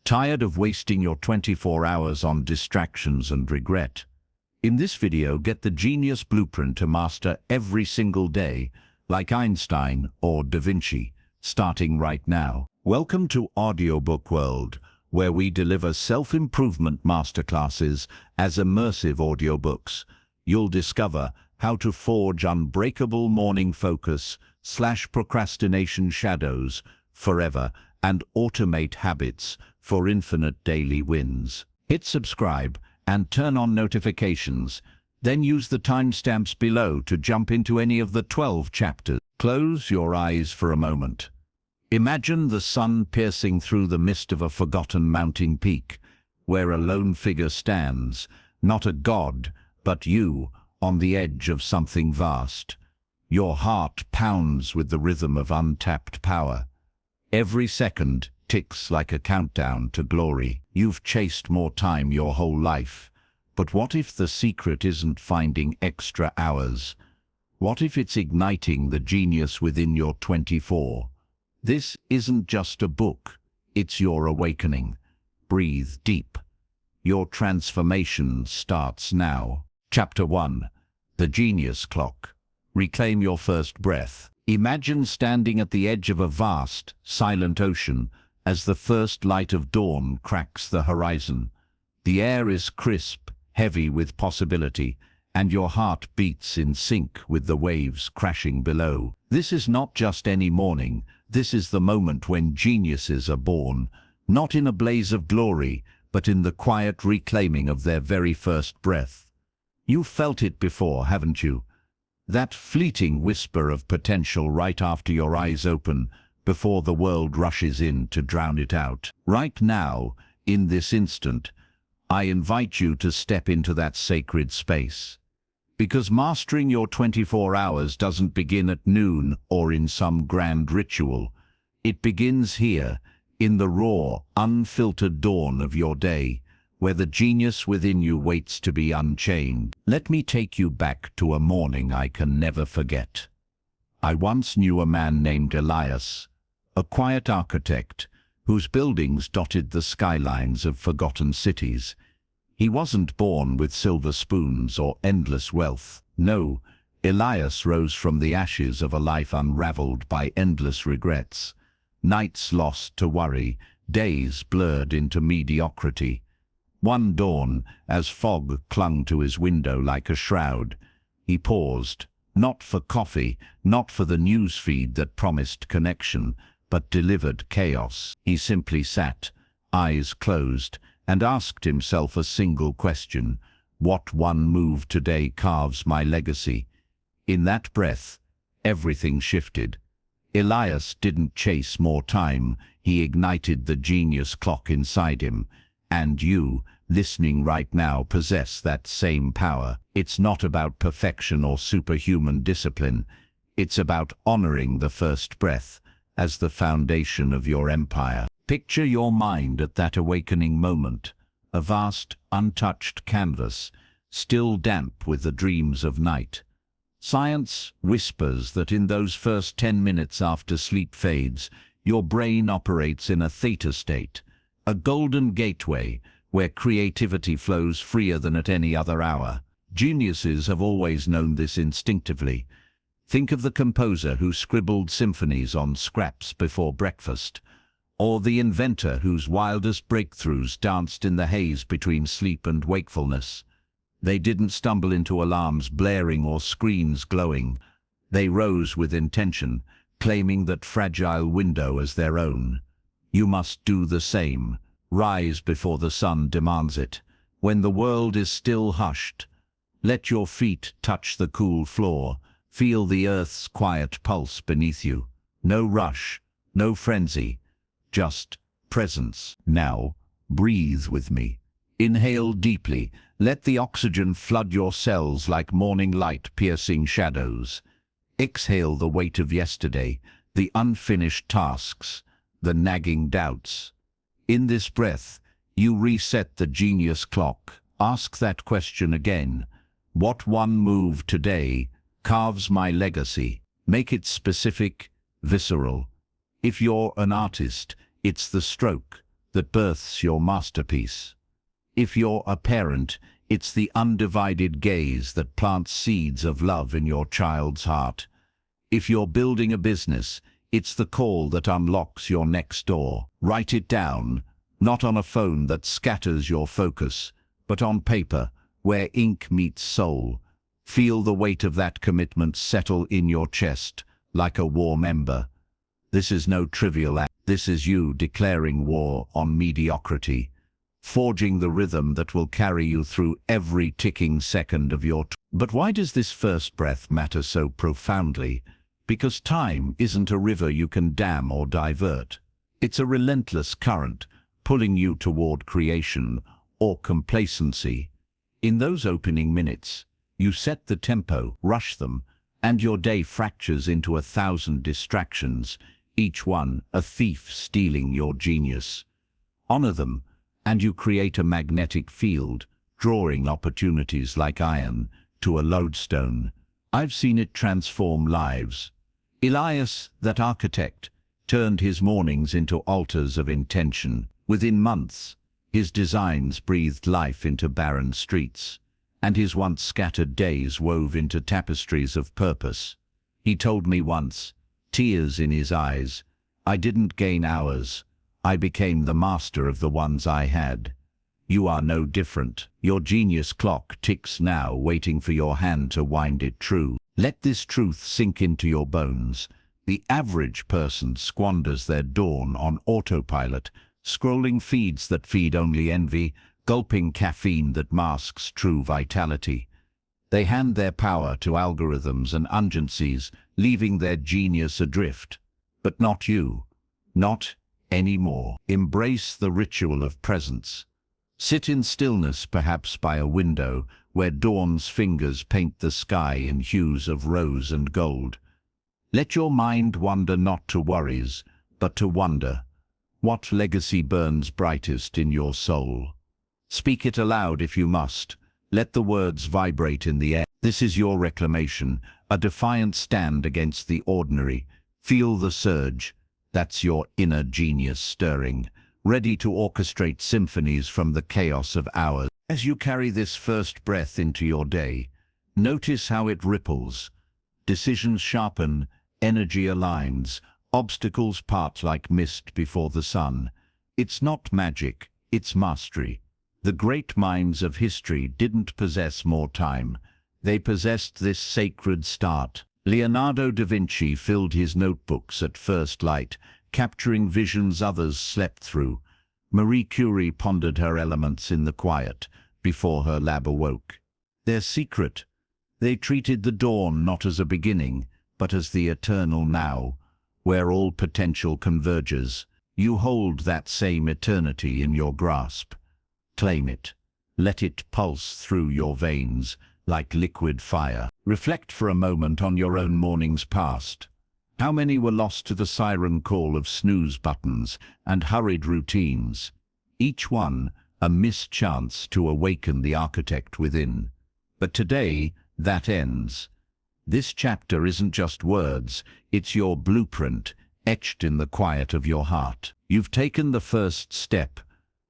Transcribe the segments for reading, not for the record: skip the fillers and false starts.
Tired of wasting your 24 hours on distractions and regret? In this video, get the genius blueprint to master every single day, like Einstein or Da Vinci, starting right now. Welcome to Audiobook World, where we deliver self-improvement masterclasses as immersive audiobooks. You'll discover how to forge unbreakable morning focus / procrastination shadows forever and automate habits for infinite daily wins. Hit subscribe and turn on notifications, then use the timestamps below to jump into any of the 12 chapters. Close your eyes for a moment. Imagine the sun piercing through the mist of a forgotten mountain peak, where a lone figure stands, not a god, but you, on the edge of something vast. Your heart pounds with the rhythm of untapped power. Every second ticks like a countdown to glory. You've chased more time your whole life. But what if the secret isn't finding extra hours? What if it's igniting the genius within your 24? This isn't just a book, it's your awakening. Breathe deep. Your transformation starts now. Chapter 1. The Genius Clock. Reclaim your first breath. Imagine standing at the edge of a vast, silent ocean as the first light of dawn cracks the horizon. The air is crisp, heavy with possibility, and your heart beats in sync with the waves crashing below. This is not just any morning, this is the moment when geniuses are born, not in a blaze of glory, but in the quiet reclaiming of their very first breath. You've felt it before, haven't you? That fleeting whisper of potential right after your eyes open, before the world rushes in to drown it out. Right now, in this instant, I invite you to step into that sacred space. Because mastering your 24 hours doesn't begin at noon or in some grand ritual. It begins here, in the raw, unfiltered dawn of your day, where the genius within you waits to be unchained. Let me take you back to a morning I can never forget. I once knew a man named Elias, a quiet architect whose buildings dotted the skylines of forgotten cities. He wasn't born with silver spoons or endless wealth. No, Elias rose from the ashes of a life unraveled by endless regrets, nights lost to worry, days blurred into mediocrity. One dawn, as fog clung to his window like a shroud, he paused, not for coffee, not for the news feed that promised connection, but delivered chaos. He simply sat, eyes closed, and asked himself a single question: what one move today carves my legacy? In that breath, everything shifted. Elias didn't chase more time, he ignited the genius clock inside him. And you, listening right now, possess that same power. It's not about perfection or superhuman discipline. It's about honoring the first breath as the foundation of your empire. Picture your mind at that awakening moment, a vast, untouched canvas, still damp with the dreams of night. Science whispers that in those first 10 minutes after sleep fades, your brain operates in a theta state, a golden gateway where creativity flows freer than at any other hour. Geniuses have always known this instinctively. Think of the composer who scribbled symphonies on scraps before breakfast, or the inventor whose wildest breakthroughs danced in the haze between sleep and wakefulness. They didn't stumble into alarms blaring or screens glowing. They rose with intention, claiming that fragile window as their own. You must do the same. Rise before the sun demands it. When the world is still hushed, let your feet touch the cool floor. Feel the earth's quiet pulse beneath you. No rush, no frenzy, just presence. Now, breathe with me. Inhale deeply. Let the oxygen flood your cells like morning light piercing shadows. Exhale the weight of yesterday, the unfinished tasks, the nagging doubts. In this breath, you reset the genius clock. Ask that question again. What one move today carves my legacy? Make it specific, visceral. If you're an artist, it's the stroke, that births your masterpiece. If you're a parent, it's the undivided gaze that plants seeds of love in your child's heart. If you're building a business, it's the call that unlocks your next door. Write it down, not on a phone that scatters your focus, but on paper, where ink meets soul. Feel the weight of that commitment settle in your chest, like a warm ember. This is no trivial act. This is you declaring war on mediocrity, forging the rhythm that will carry you through every ticking second of your But why does this first breath matter so profoundly? Because time isn't a river you can dam or divert. It's a relentless current, pulling you toward creation or complacency. In those opening minutes, you set the tempo, rush them, and your day fractures into 1,000 distractions, each one a thief stealing your genius. Honor them, and you create a magnetic field, drawing opportunities like iron to a lodestone. I've seen it transform lives. Elias, that architect, turned his mornings into altars of intention. Within months, his designs breathed life into barren streets, and his once scattered days wove into tapestries of purpose. He told me once, tears in his eyes, "I didn't gain hours. I became the master of the ones I had." You are no different. Your genius clock ticks now, waiting for your hand to wind it true. Let this truth sink into your bones. The average person squanders their dawn on autopilot, scrolling feeds that feed only envy, gulping caffeine that masks true vitality. They hand their power to algorithms and urgencies, leaving their genius adrift. But not you. Not anymore. Embrace the ritual of presence. Sit in stillness, perhaps by a window, where dawn's fingers paint the sky in hues of rose and gold. Let your mind wander not to worries, but to wonder. What legacy burns brightest in your soul? Speak it aloud if you must. Let the words vibrate in the air. This is your reclamation, a defiant stand against the ordinary. Feel the surge. That's your inner genius stirring, ready to orchestrate symphonies from the chaos of hours. As you carry this first breath into your day, notice how it ripples. Decisions sharpen, energy aligns, obstacles part like mist before the sun. It's not magic, it's mastery. The great minds of history didn't possess more time. They possessed this sacred start. Leonardo da Vinci filled his notebooks at first light, capturing visions others slept through. Marie Curie pondered her elements in the quiet, before her lab awoke. Their secret: they treated the dawn not as a beginning, but as the eternal now, where all potential converges. You hold that same eternity in your grasp. Claim it. Let it pulse through your veins like liquid fire. Reflect for a moment on your own mornings past. How many were lost to the siren call of snooze buttons and hurried routines? Each one a missed chance to awaken the architect within. But today, that ends. This chapter isn't just words, it's your blueprint, etched in the quiet of your heart. You've taken the first step,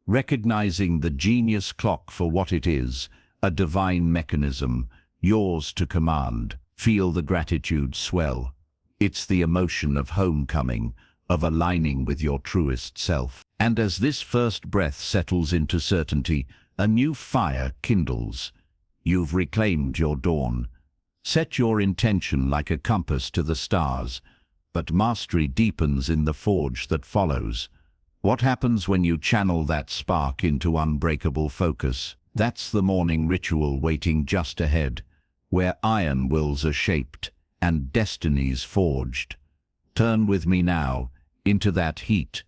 recognizing the genius clock for what it is, a divine mechanism, yours to command. Feel the gratitude swell. It's the emotion of homecoming, of aligning with your truest self. And as this first breath settles into certainty, a new fire kindles. You've reclaimed your dawn. Set your intention like a compass to the stars, but mastery deepens in the forge that follows. What happens when you channel that spark into unbreakable focus? That's the morning ritual waiting just ahead, where iron wills are shaped and destinies forged. Turn with me now into that heat,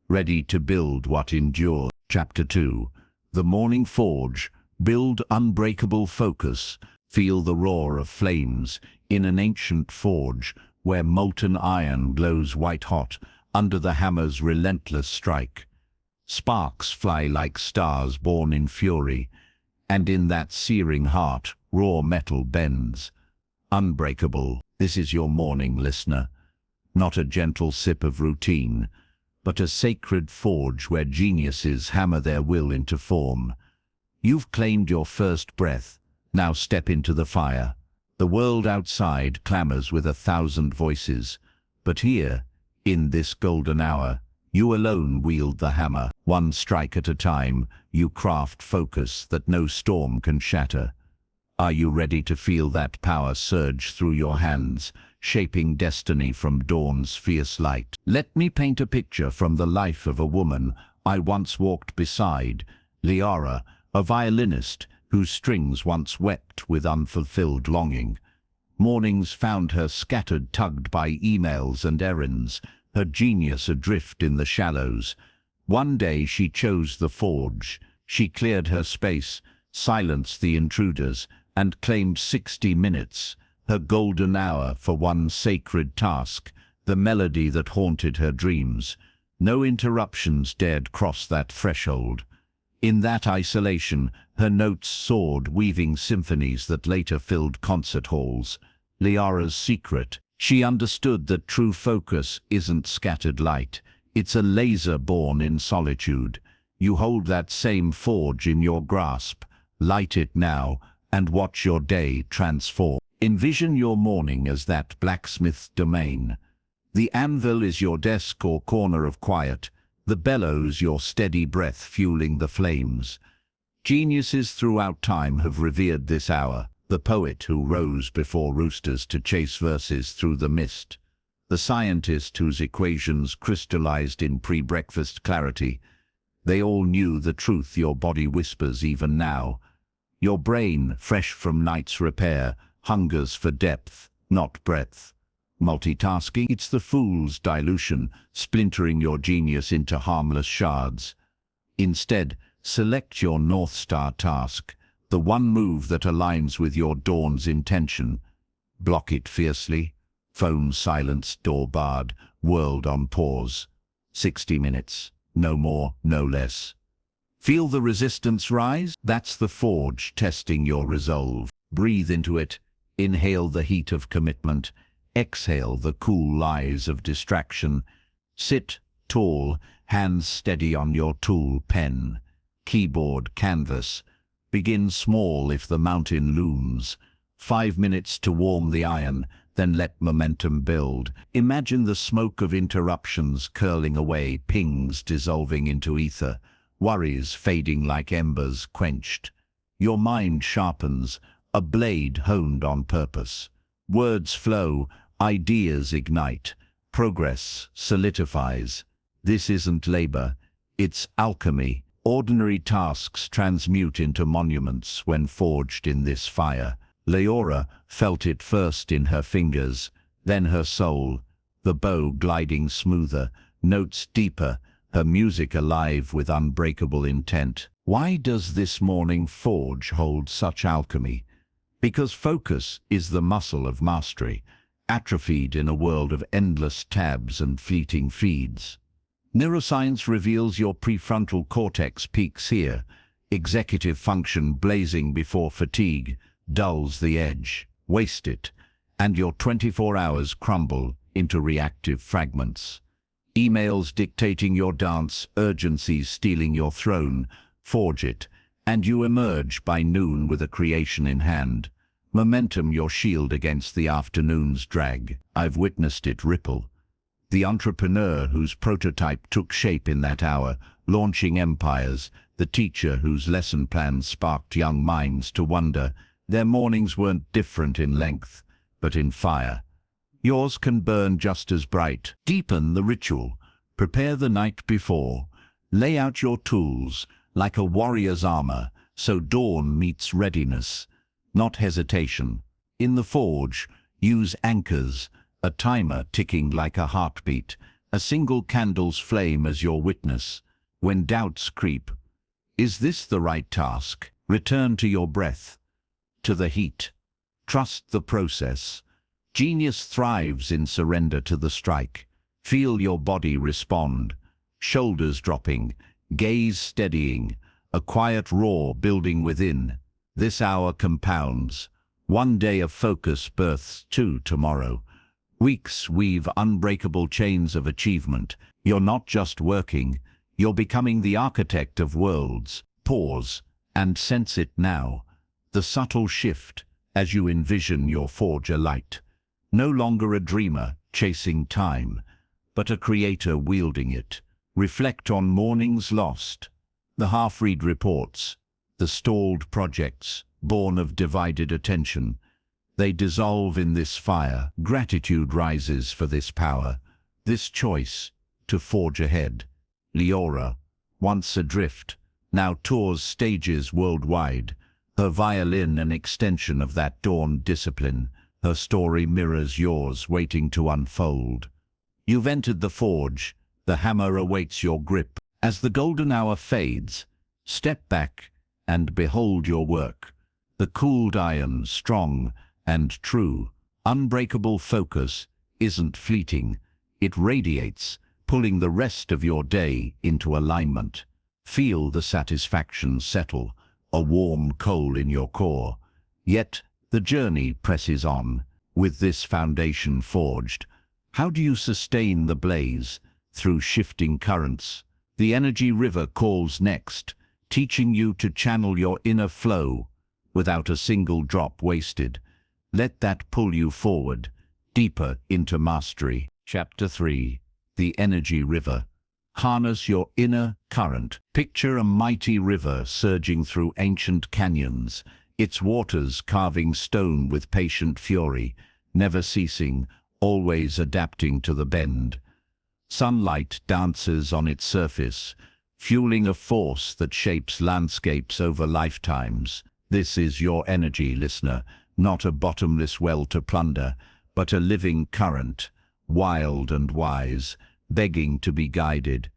ready to build what endures. Chapter 2. The Morning Forge. Build unbreakable focus. Feel the roar of flames in an ancient forge where molten iron glows white-hot under the hammer's relentless strike. Sparks fly like stars born in fury, and in that searing heart, raw metal bends. Unbreakable. This is your morning, listener. Not a gentle sip of routine, but a sacred forge where geniuses hammer their will into form. You've claimed your first breath, now step into the fire. The world outside clamors with 1,000 voices, but here, in this golden hour, you alone wield the hammer. One strike at a time, you craft focus that no storm can shatter. Are you ready to feel that power surge through your hands, shaping destiny from dawn's fierce light? Let me paint a picture from the life of a woman I once walked beside, Liara, a violinist whose strings once wept with unfulfilled longing. Mornings found her scattered, tugged by emails and errands, her genius adrift in the shallows. One day she chose the forge. She cleared her space, silenced the intruders, and claimed 60 minutes, her golden hour, for one sacred task, the melody that haunted her dreams. No interruptions dared cross that threshold. In that isolation, her notes soared, weaving symphonies that later filled concert halls. Liara's secret: she understood that true focus isn't scattered light. It's a laser born in solitude. You hold that same forge in your grasp. Light it now, and watch your day transform. Envision your morning as that blacksmith's domain. The anvil is your desk or corner of quiet, the bellows your steady breath fueling the flames. Geniuses throughout time have revered this hour, the poet who rose before roosters to chase verses through the mist, the scientist whose equations crystallized in pre-breakfast clarity. They all knew the truth your body whispers even now. Your brain, fresh from night's repair, hungers for depth, not breadth. Multitasking, it's the fool's dilution, splintering your genius into harmless shards. Instead, select your North Star task, the one move that aligns with your dawn's intention. Block it fiercely. Phone silenced, door barred, world on pause. 60 minutes, no more, no less. Feel the resistance rise? That's the forge testing your resolve. Breathe into it. Inhale the heat of commitment. Exhale the cool lies of distraction. Sit tall, hands steady on your tool, pen, keyboard, canvas. Begin small if the mountain looms. 5 minutes to warm the iron, then let momentum build. Imagine the smoke of interruptions curling away, pings dissolving into ether, worries fading like embers quenched. Your mind sharpens, a blade honed on purpose. Words flow, ideas ignite, progress solidifies. This isn't labor, it's alchemy. Ordinary tasks transmute into monuments when forged in this fire. Liara felt it first in her fingers, then her soul, the bow gliding smoother, notes deeper, her music alive with unbreakable intent. Why does this morning forge hold such alchemy? Because focus is the muscle of mastery, atrophied in a world of endless tabs and fleeting feeds. Neuroscience reveals your prefrontal cortex peaks here, executive function blazing before fatigue dulls the edge. Waste it, and your 24 hours crumble into reactive fragments. Emails dictating your dance, urgencies stealing your throne. Forge it, and you emerge by noon with a creation in hand. Momentum your shield against the afternoon's drag. I've witnessed it ripple. The entrepreneur whose prototype took shape in that hour, launching empires, the teacher whose lesson plans sparked young minds to wonder. Their mornings weren't different in length, but in fire. Yours can burn just as bright. Deepen the ritual. Prepare the night before. Lay out your tools like a warrior's armor, so dawn meets readiness, not hesitation. In the forge, use anchors, a timer ticking like a heartbeat, a single candle's flame as your witness. When doubts creep, is this the right task? Return to your breath, to the heat. Trust the process. Genius thrives in surrender to the strike. Feel your body respond. Shoulders dropping, gaze steadying, a quiet roar building within. This hour compounds. One day of focus births two tomorrow. Weeks weave unbreakable chains of achievement. You're not just working, you're becoming the architect of worlds. Pause and sense it now. The subtle shift as you envision your forge alight. No longer a dreamer chasing time, but a creator wielding it. Reflect on mornings lost, the half-read reports, the stalled projects born of divided attention. They dissolve in this fire. Gratitude rises for this power, this choice to forge ahead. Leora, once adrift, now tours stages worldwide. Her violin an extension of that dawn discipline. Her story mirrors yours, waiting to unfold. You've entered the forge. The hammer awaits your grip. As the golden hour fades, step back and behold your work. The cooled iron, strong and true. Unbreakable focus isn't fleeting. It radiates, pulling the rest of your day into alignment. Feel the satisfaction settle, a warm coal in your core. Yet the journey presses on. With this foundation forged, how do you sustain the blaze through shifting currents? The energy river calls next, teaching you to channel your inner flow without a single drop wasted. Let that pull you forward, deeper into mastery. Chapter 3. The Energy River. Harness your inner current. Picture a mighty river surging through ancient canyons, its waters carving stone with patient fury, never ceasing, always adapting to the bend. Sunlight dances on its surface, fueling a force that shapes landscapes over lifetimes. This is your energy, listener, not a bottomless well to plunder, but a living current, wild and wise, begging to be guided.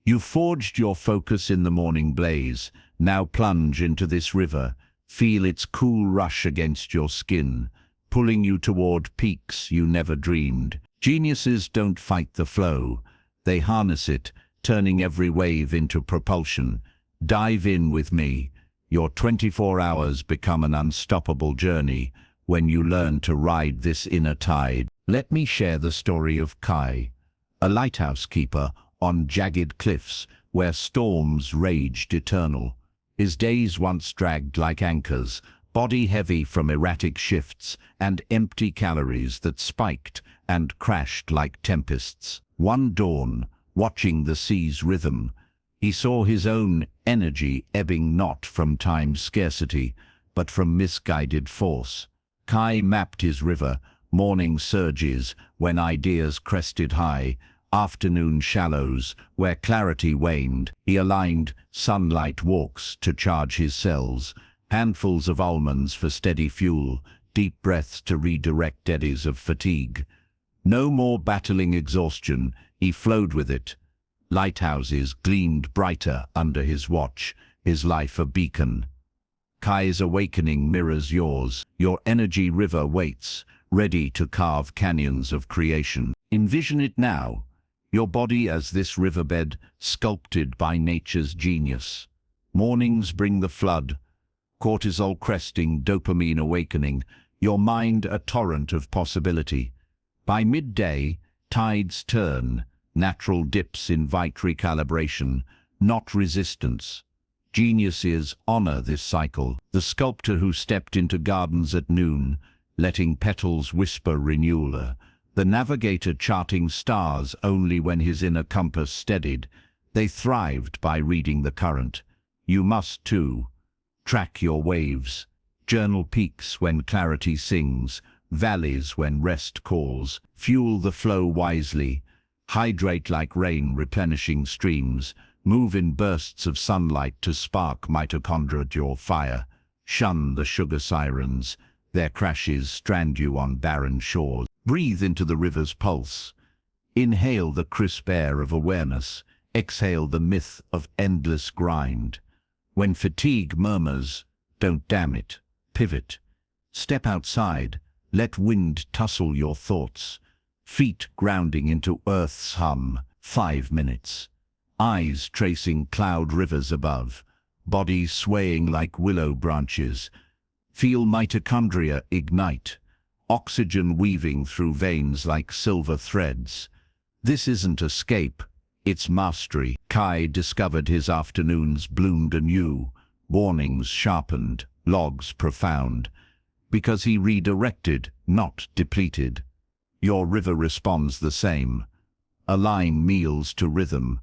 You forged your focus in the morning blaze. Now plunge into this river. Feel its cool rush against your skin, pulling you toward peaks you never dreamed. Geniuses don't fight the flow. They harness it, turning every wave into propulsion. Dive in with me. Your 24 hours become an unstoppable journey when you learn to ride this inner tide. Let me share the story of Kai, a lighthouse keeper on jagged cliffs where storms raged eternal. His days once dragged like anchors, body heavy from erratic shifts and empty calories that spiked and crashed like tempests. One dawn, watching the sea's rhythm, he saw his own energy ebbing not from time's scarcity, but from misguided force. Kai mapped his river, morning surges when ideas crested high, afternoon shallows where clarity waned. He aligned sunlight walks to charge his cells, handfuls of almonds for steady fuel, deep breaths to redirect eddies of fatigue. No more battling exhaustion, he flowed with it. Lighthouses gleamed brighter under his watch, his life a beacon. Kai's awakening mirrors yours. Your energy river waits, ready to carve canyons of creation. Envision it now, your body as this riverbed sculpted by nature's genius. Mornings bring the flood, cortisol cresting, dopamine awakening, your mind a torrent of possibility. By midday, tides turn, natural dips invite recalibration, not resistance. Geniuses honor this cycle. The sculptor who stepped into gardens at noon, letting petals whisper renewal. The navigator charting stars only when his inner compass steadied. They thrived by reading the current. You must too. Track your waves. Journal peaks when clarity sings, valleys when rest calls. Fuel the flow wisely. Hydrate like rain replenishing streams. Move in bursts of sunlight to spark mitochondria your fire. Shun the sugar sirens. Their crashes strand you on barren shores. Breathe into the river's pulse. Inhale the crisp air of awareness. Exhale the myth of endless grind. When fatigue murmurs, don't dam it. Pivot. Step outside. Let wind tussle your thoughts. Feet grounding into earth's hum. 5 minutes. Eyes tracing cloud rivers above. Body swaying like willow branches. Feel mitochondria ignite. oxygen weaving through veins like silver threads. This isn't escape, it's mastery. Kai discovered his afternoons bloomed anew, warnings sharpened, logs profound, because he redirected, not depleted. Your river responds the same. Align meals to rhythm,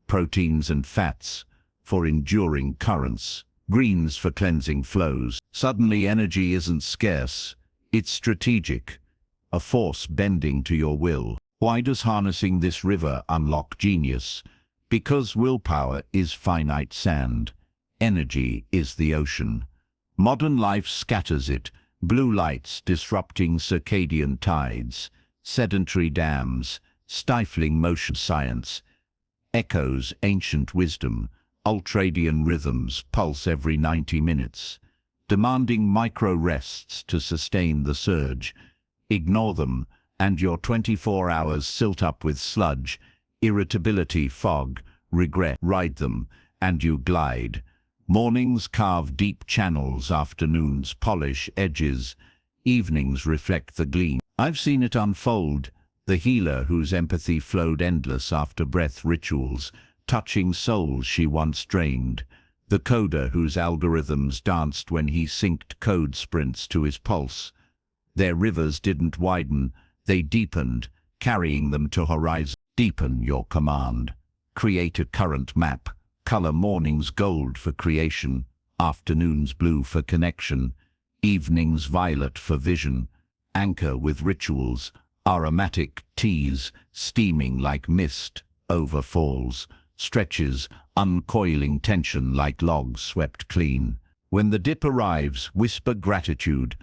proteins and fats for enduring currents, greens for cleansing flows. Suddenly energy isn't scarce, it's strategic, a force bending to your will. Why does harnessing this river unlock genius? Because willpower is finite sand. Energy is the ocean. Modern life scatters it, blue lights disrupting circadian tides, sedentary dams, stifling motion. Science echoes ancient wisdom, ultradian rhythms pulse every 90 minutes, demanding micro-rests to sustain the surge. Ignore them, and your 24 hours silt up with sludge, irritability, fog, regret. Ride them, and you glide. Mornings carve deep channels, afternoons polish edges, evenings reflect the gleam. I've seen it unfold, the healer whose empathy flowed endless after breath rituals, touching souls she once drained, the coder whose algorithms danced when he synced code sprints to his pulse. Their rivers didn't widen, they deepened, carrying them to horizon. Deepen your command. Create a current map. Color mornings gold for creation, afternoons blue for connection, evenings violet for vision. Anchor with rituals, aromatic teas steaming like mist over falls, stretches uncoiling tension like logs swept clean. When the dip arrives, whisper gratitude.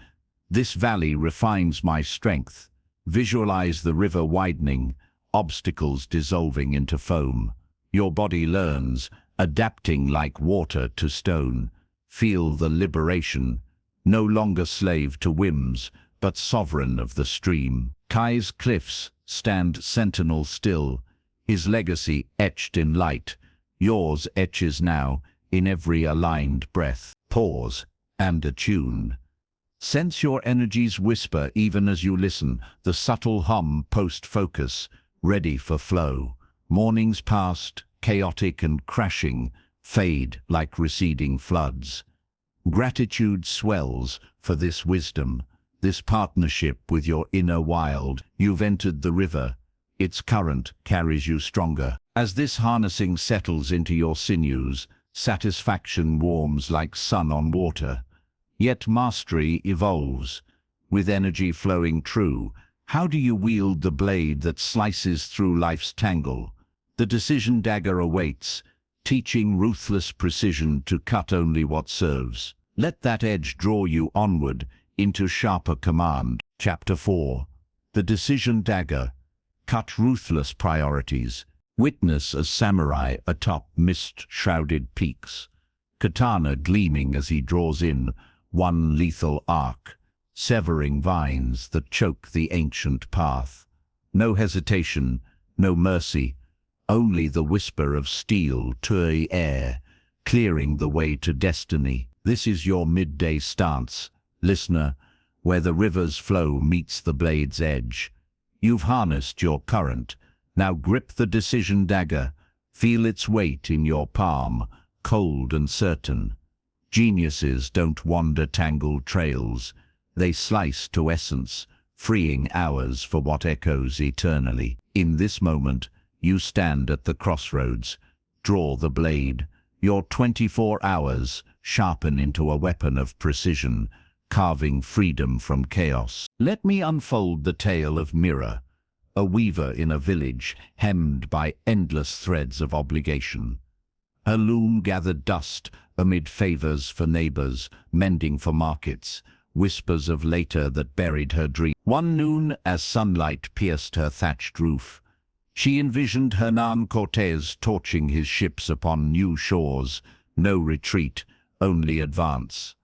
This valley refines my strength. Visualize the river widening, obstacles dissolving into foam. Your body learns, adapting like water to stone. Feel the liberation, no longer slave to whims, but sovereign of the stream. Kai's cliffs stand sentinel still, his legacy etched in light. Yours etches now in every aligned breath. Pause and attune. Sense your energies whisper even as you listen, the subtle hum post-focus, ready for flow. Mornings past, chaotic and crashing, fade like receding floods. Gratitude swells for this wisdom, this partnership with your inner wild. You've entered the river. Its current carries you stronger. As this harnessing settles into your sinews, satisfaction warms like sun on water. Yet mastery evolves, with energy flowing true. How do you wield the blade that slices through life's tangle? The decision dagger awaits, teaching ruthless precision to cut only what serves. Let that edge draw you onward into sharper command. Chapter 4. The Decision Dagger. Cut ruthless priorities. Witness a samurai atop mist-shrouded peaks, katana gleaming as he draws in one lethal arc, severing vines that choke the ancient path. No hesitation, no mercy, only the whisper of steel to air, clearing the way to destiny. This is your midday stance, listener, where the river's flow meets the blade's edge. You've harnessed your current. Now grip the decision dagger. Feel its weight in your palm, cold and certain. Geniuses don't wander tangled trails. They slice to essence, freeing hours for what echoes eternally. In this moment, you stand at the crossroads. Draw the blade. Your 24 hours sharpen into a weapon of precision, carving freedom from chaos. Let me unfold the tale of Mira, a weaver in a village hemmed by endless threads of obligation. Her loom gathered dust amid favors for neighbors, mending for markets, whispers of later that buried her dream. One noon, as sunlight pierced her thatched roof, she envisioned Hernan Cortés torching his ships upon new shores. No retreat, only advance.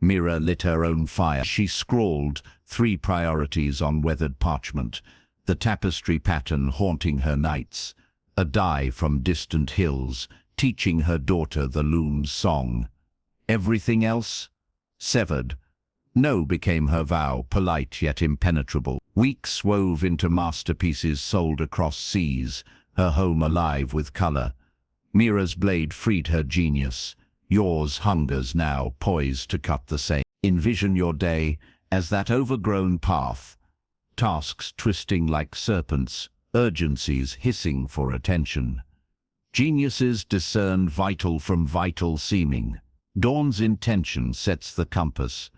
Mira lit her own fire. She scrawled 3 priorities on weathered parchment, the tapestry pattern haunting her nights, a dye from distant hills, teaching her daughter the loom's song. Everything else? Severed. No became her vow, polite yet impenetrable. Weeks wove into masterpieces sold across seas, her home alive with color. Mira's blade freed her genius. Yours hungers now, poised to cut the same. Envision your day as that overgrown path. Tasks twisting like serpents, urgencies hissing for attention. Geniuses discern vital from vital seeming. Dawn's intention sets the compass.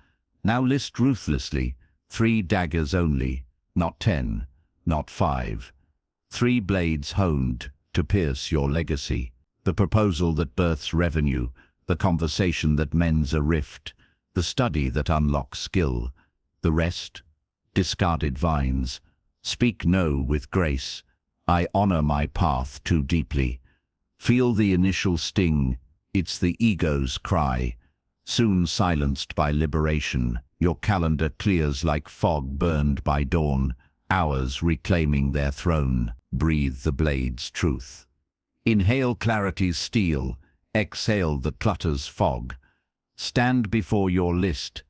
Now list ruthlessly, 3 daggers only, not 10, not 5. 3 blades honed to pierce your legacy. The proposal that births revenue, the conversation that mends a rift, the study that unlocks skill. The rest? Discarded vines. Speak no with grace. I honor my path too deeply. Feel the initial sting. It's the ego's cry. Soon silenced by liberation, your calendar clears like fog burned by dawn, hours reclaiming their throne. Breathe the blade's truth. Inhale clarity's steel, exhale the clutter's fog. Stand before your list,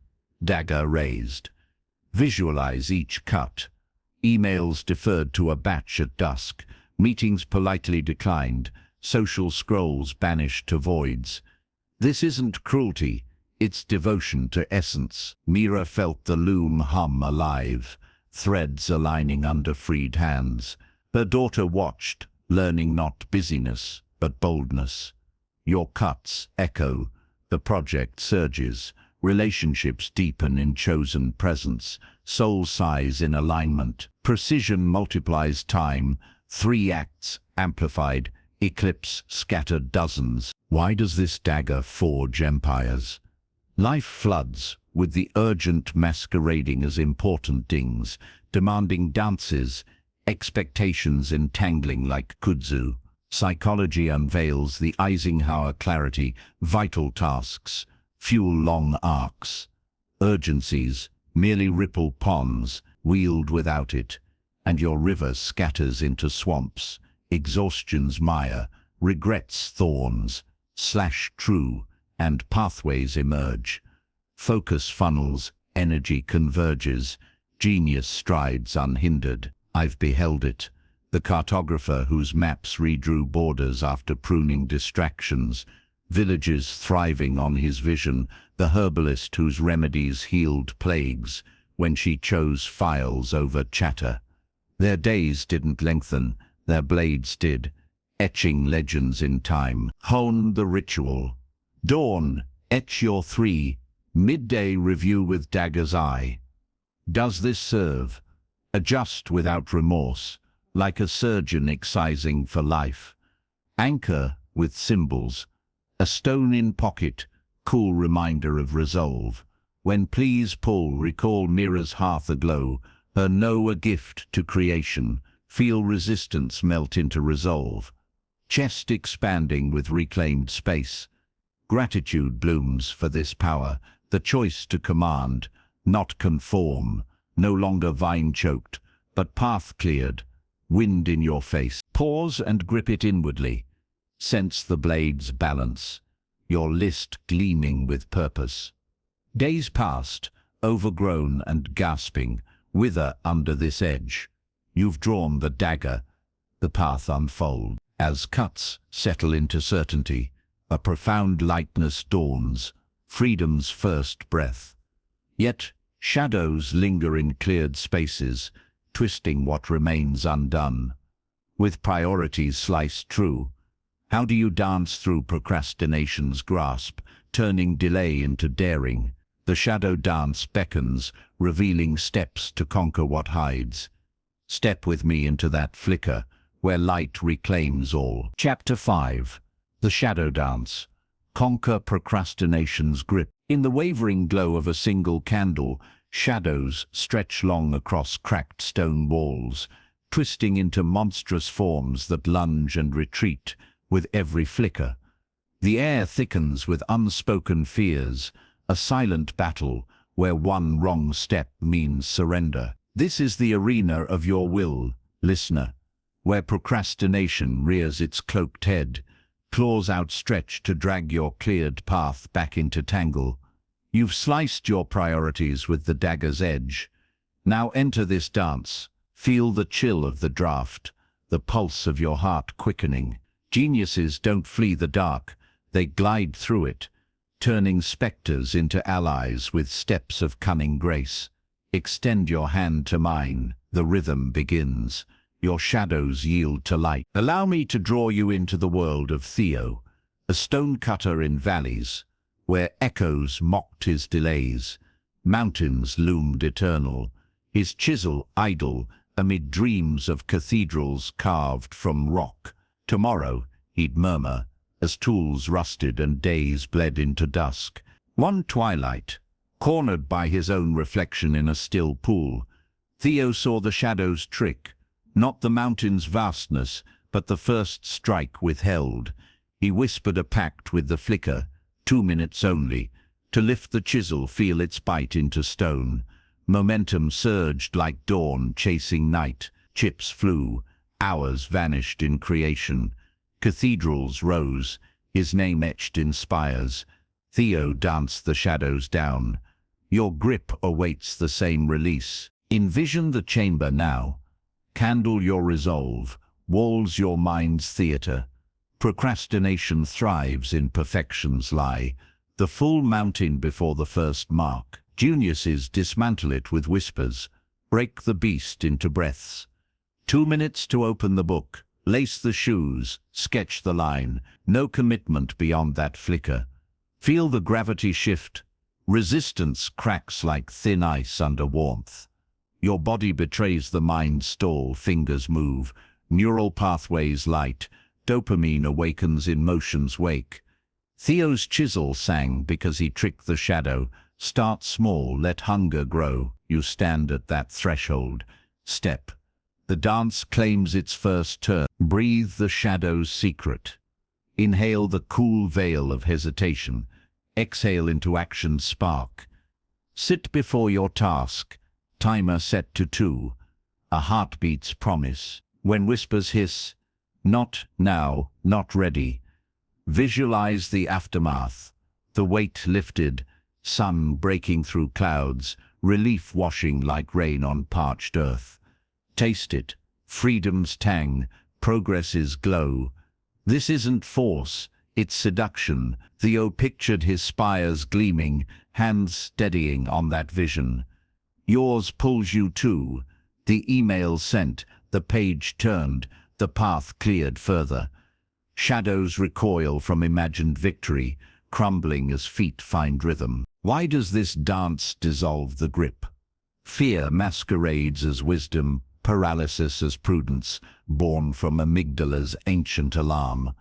dagger raised. Visualize each cut. Emails deferred to a batch at dusk, meetings politely declined, social scrolls banished to voids. This isn't cruelty, it's devotion to essence. Mira felt the loom hum alive, threads aligning under freed hands. Her daughter watched, learning not busyness, but boldness. Your cuts echo, the project surges, relationships deepen in chosen presence, soul size in alignment. Precision multiplies time, 3 acts amplified, eclipse scattered dozens. Why does this dagger forge empires? Life floods, with the urgent masquerading as important dings, demanding dances, expectations entangling like kudzu. Psychology unveils the Eisenhower clarity, vital tasks, fuel long arcs. Urgencies, merely ripple ponds, wield without it, and your river scatters into swamps, exhaustion's mire, regrets thorns, slash true, and pathways emerge. Focus funnels, energy converges, genius strides unhindered. I've beheld it. The cartographer whose maps redrew borders after pruning distractions, villages thriving on his vision, the herbalist whose remedies healed plagues when she chose files over chatter. Their days didn't lengthen, their blades did, etching legends in time. Hone the ritual. Dawn, etch your 3. Midday review with dagger's eye. Does this serve? Adjust without remorse, like a surgeon excising for life. Anchor with symbols. A stone in pocket, cool reminder of resolve. When pleas pull, recall Mira's hearth aglow, her no a gift to creation. Feel resistance melt into resolve. Chest expanding with reclaimed space. Gratitude blooms for this power, the choice to command, not conform, no longer vine-choked, but path-cleared, wind in your face. Pause and grip it inwardly. Sense the blade's balance, your list gleaming with purpose. Days past, overgrown and gasping, wither under this edge. You've drawn the dagger, the path unfolds. As cuts settle into certainty, a profound lightness dawns, freedom's first breath. Yet shadows linger in cleared spaces, twisting what remains undone. With priorities sliced true, how do you dance through procrastination's grasp, turning delay into daring? The shadow dance beckons, revealing steps to conquer what hides. Step with me into that flicker, where light reclaims all. Chapter 5. The Shadow Dance. Conquer procrastination's grip. In the wavering glow of a single candle, shadows stretch long across cracked stone walls, twisting into monstrous forms that lunge and retreat with every flicker. The air thickens with unspoken fears, a silent battle where one wrong step means surrender. This is the arena of your will, listener, where procrastination rears its cloaked head, claws outstretched to drag your cleared path back into tangle. You've sliced your priorities with the dagger's edge. Now enter this dance. Feel the chill of the draft, the pulse of your heart quickening. Geniuses don't flee the dark, they glide through it, turning specters into allies with steps of cunning grace. Extend your hand to mine, the rhythm begins. Your shadows yield to light. Allow me to draw you into the world of Theo, a stonecutter in valleys, where echoes mocked his delays. Mountains loomed eternal, his chisel idle amid dreams of cathedrals carved from rock. Tomorrow, he'd murmur, as tools rusted and days bled into dusk. One twilight, cornered by his own reflection in a still pool, Theo saw the shadow's trick, not the mountain's vastness, but the first strike withheld. He whispered a pact with the flicker, 2 minutes only, to lift the chisel, feel its bite into stone. Momentum surged like dawn chasing night. Chips flew, hours vanished in creation. Cathedrals rose, his name etched in spires. Theo danced the shadows down. Your grip awaits the same release. Envision the chamber now. Candle your resolve, walls your mind's theatre. Procrastination thrives in perfection's lie. The full mountain before the first mark. Geniuses dismantle it with whispers, break the beast into breaths. 2 minutes to open the book, lace the shoes, sketch the line. No commitment beyond that flicker. Feel the gravity shift. Resistance cracks like thin ice under warmth. Your body betrays the mind's stall, fingers move, neural pathways light, dopamine awakens in motion's wake. Theo's chisel sang because he tricked the shadow. Start small, let hunger grow. You stand at that threshold. Step. The dance claims its first turn. Breathe the shadow's secret. Inhale the cool veil of hesitation. Exhale into action's spark. Sit before your task. Timer set to 2. A heartbeat's promise. When whispers hiss, not now, not ready. Visualize the aftermath. The weight lifted, sun breaking through clouds, relief washing like rain on parched earth. Taste it, freedom's tang, progress's glow. This isn't force, it's seduction. Theo pictured his spires gleaming, hands steadying on that vision. Yours pulls you too. The email sent, the page turned, the path cleared further. Shadows recoil from imagined victory, crumbling as feet find rhythm. Why does this dance dissolve the grip? Fear masquerades as wisdom, paralysis as prudence, born from amygdala's ancient alarm.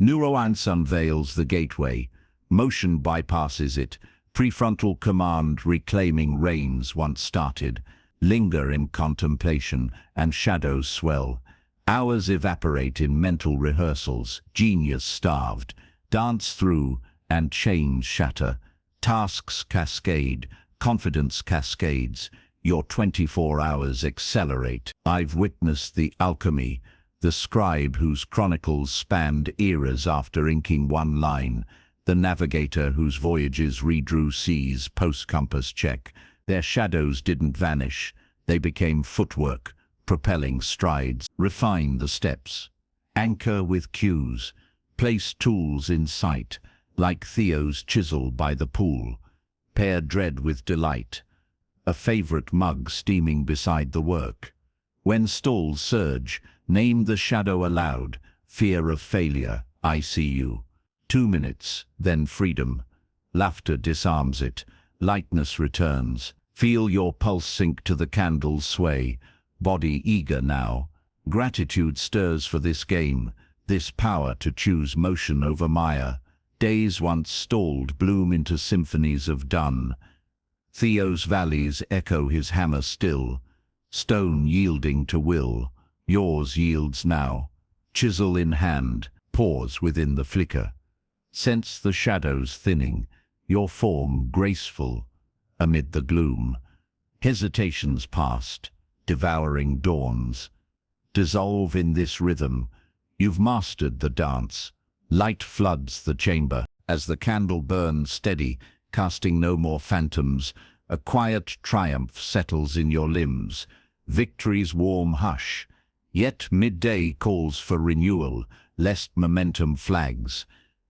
Neuroscience unveils the gateway. Motion bypasses it. Prefrontal command reclaiming reins once started. Linger in contemplation, and shadows swell. Hours evaporate in mental rehearsals. Genius starved. Dance through, and chains shatter. Tasks cascade. Confidence cascades. Your 24 hours accelerate. I've witnessed the alchemy, the scribe whose chronicles spanned eras after inking one line, the navigator whose voyages redrew seas post-compass check. Their shadows didn't vanish, they became footwork, propelling strides. Refine the steps. Anchor with cues. Place tools in sight, like Theo's chisel by the pool. Pair dread with delight. A favorite mug steaming beside the work. When stalls surge, name the shadow aloud. Fear of failure, I see you. 2 minutes, then freedom. Laughter disarms it. Lightness returns. Feel your pulse sink to the candle's sway. Body eager now. Gratitude stirs for this game, this power to choose motion over mire. Days once stalled bloom into symphonies of done. Theo's valleys echo his hammer still. Stone yielding to will. Yours yields now. Chisel in hand, pause within the flicker. Sense the shadows thinning, your form graceful amid the gloom. Hesitations past, devouring dawns. Dissolve in this rhythm. You've mastered the dance. Light floods the chamber. As the candle burns steady, casting no more phantoms. A quiet triumph settles in your limbs, victory's warm hush. Yet midday calls for renewal, lest momentum flags.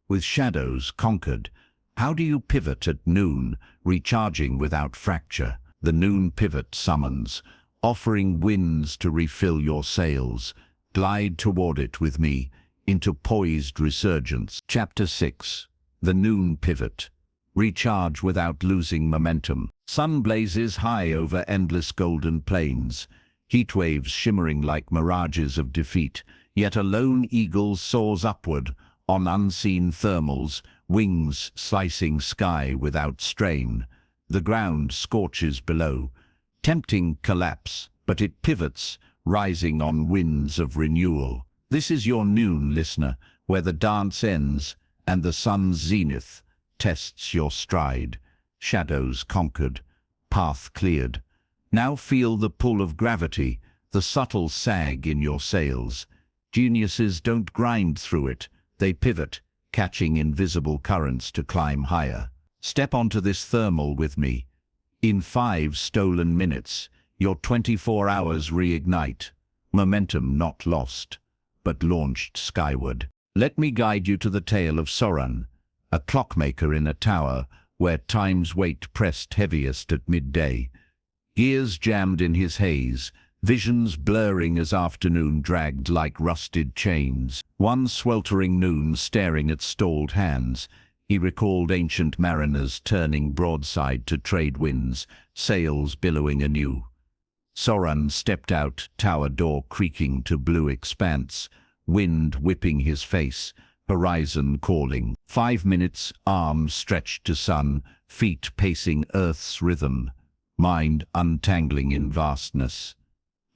With shadows conquered, how do you pivot at noon, recharging without fracture? The noon pivot summons, offering winds to refill your sails. Glide toward it with me, into poised resurgence. Chapter 6. The Noon Pivot. Recharge without losing momentum. Sun blazes high over endless golden plains, heat waves shimmering like mirages of defeat, yet a lone eagle soars upward on unseen thermals, wings slicing sky without strain. The ground scorches below, tempting collapse, but it pivots, rising on winds of renewal. This is your noon, listener, where the dance ends and the sun's zenith tests your stride. Shadows conquered, path cleared. Now feel the pull of gravity, the subtle sag in your sails. Geniuses don't grind through it, they pivot, catching invisible currents to climb higher. Step onto this thermal with me. In 5 stolen minutes, your 24 hours reignite. Momentum not lost, but launched skyward. Let me guide you to the tale of Soran, a clockmaker in a tower where time's weight pressed heaviest at midday. Gears jammed in his haze, visions blurring as afternoon dragged like rusted chains. One sweltering noon staring at stalled hands, he recalled ancient mariners turning broadside to trade winds, sails billowing anew. Soran stepped out, tower door creaking to blue expanse, wind whipping his face, horizon calling. 5 minutes, arms stretched to sun, feet pacing earth's rhythm, mind untangling in vastness.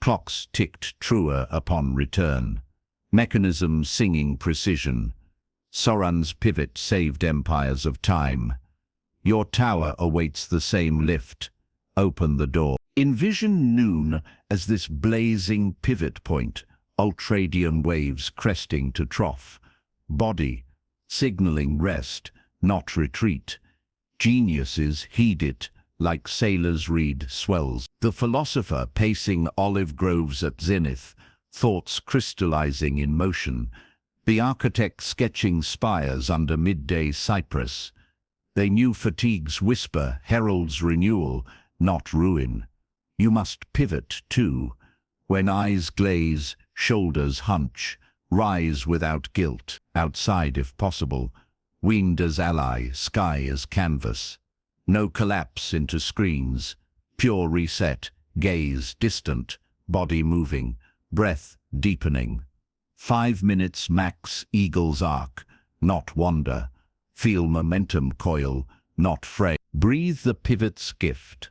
Clocks ticked truer upon return, mechanism singing precision. Soran's pivot saved empires of time. Your tower awaits the same lift. Open the door. Envision noon as this blazing pivot point, ultradian waves cresting to trough. Body, signaling rest, not retreat. Geniuses heed it, like sailors read swells. The philosopher pacing olive groves at zenith, thoughts crystallizing in motion. The architect sketching spires under midday cypress. They knew fatigue's whisper heralds renewal, not ruin. You must pivot, too. When eyes glaze, shoulders hunch, rise without guilt, outside if possible, wind as ally, sky as canvas. No collapse into screens, pure reset, gaze distant, body moving, breath deepening. 5 minutes max, eagle's arc, not wander. Feel momentum coil, not fray. Breathe the pivot's gift.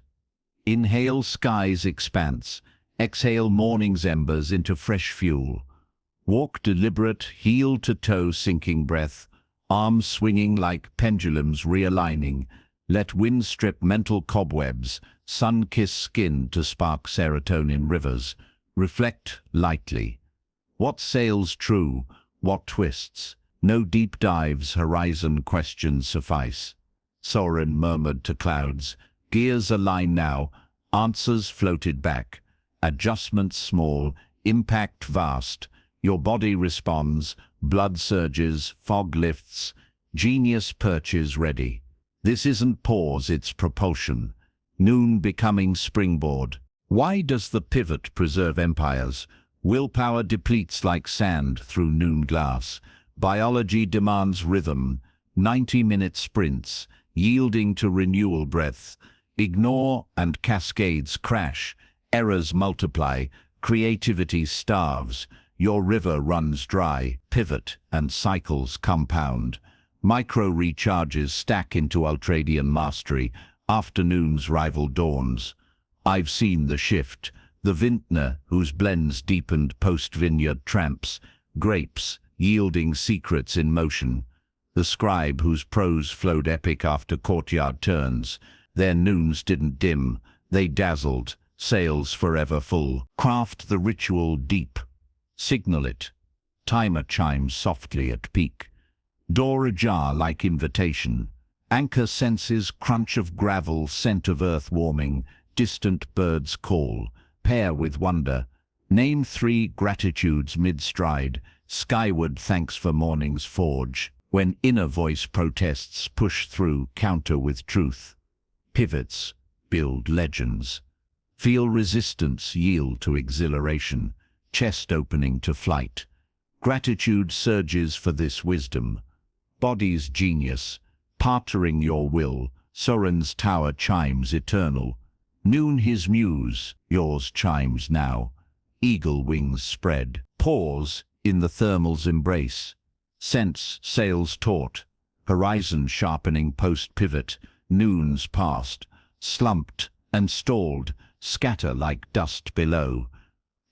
Inhale sky's expanse, exhale morning's embers into fresh fuel. Walk deliberate, heel to toe sinking breath, arms swinging like pendulums realigning. Let wind strip mental cobwebs, sun-kissed skin to spark serotonin rivers. Reflect lightly. What sails true, what twists? No deep dives, horizon questions suffice. Soran murmured to clouds, gears align now, answers floated back. Adjustments small, impact vast. Your body responds, blood surges, fog lifts, genius perches ready. This isn't pause, it's propulsion. Noon becoming springboard. Why does the pivot preserve empires? Willpower depletes like sand through noon glass. Biology demands rhythm, 90-minute sprints, yielding to renewal breath. Ignore and cascades crash, errors multiply, creativity starves. Your river runs dry, pivot and cycles compound. Micro-recharges stack into ultradian mastery, afternoons rival dawns. I've seen the shift, the vintner whose blends deepened post-vineyard tramps, grapes yielding secrets in motion, the scribe whose prose flowed epic after courtyard turns. Their noons didn't dim, they dazzled, sails forever full. Craft the ritual deep. Signal it. Timer chimes softly at peak. Door ajar like invitation. Anchor senses crunch of gravel, scent of earth warming, distant birds call. Pair with wonder. Name 3 gratitudes mid-stride. Skyward thanks for morning's forge. When inner voice protests, push through, counter with truth. Pivots, build legends. Feel resistance, yield to exhilaration. Chest opening to flight. Gratitude surges for this wisdom. Body's genius, partering your will. Soren's tower chimes eternal. Noon his muse, yours chimes now. Eagle wings spread. Pause in the thermal's embrace. Sense sails taut. Horizon sharpening post-pivot. Noon's past. Slumped and stalled. Scatter like dust below.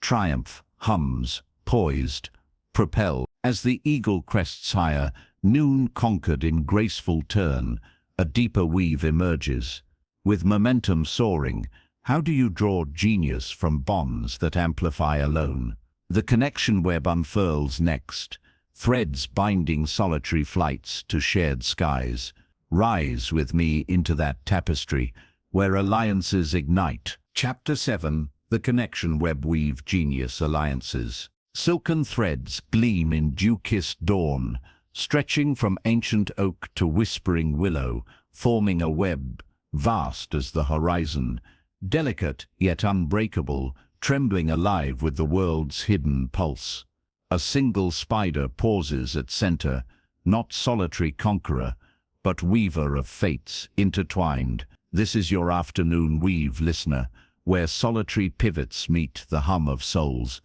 Triumph hums, poised. Propel. As the eagle crests higher, noon conquered in graceful turn. A deeper weave emerges. With momentum soaring, how do you draw genius from bonds that amplify alone? The connection web unfurls next. Threads binding solitary flights to shared skies. Rise with me into that tapestry where alliances ignite. Chapter 7. The Connection Web Weave Genius Alliances. Silken threads gleam in dew-kissed dawn, stretching from ancient oak to whispering willow, forming a web vast as the horizon, delicate yet unbreakable, trembling alive with the world's hidden pulse. A single spider pauses at center, not solitary conqueror, but weaver of fates intertwined. This is your afternoon weave, listener, where solitary pivots meet the hum of souls.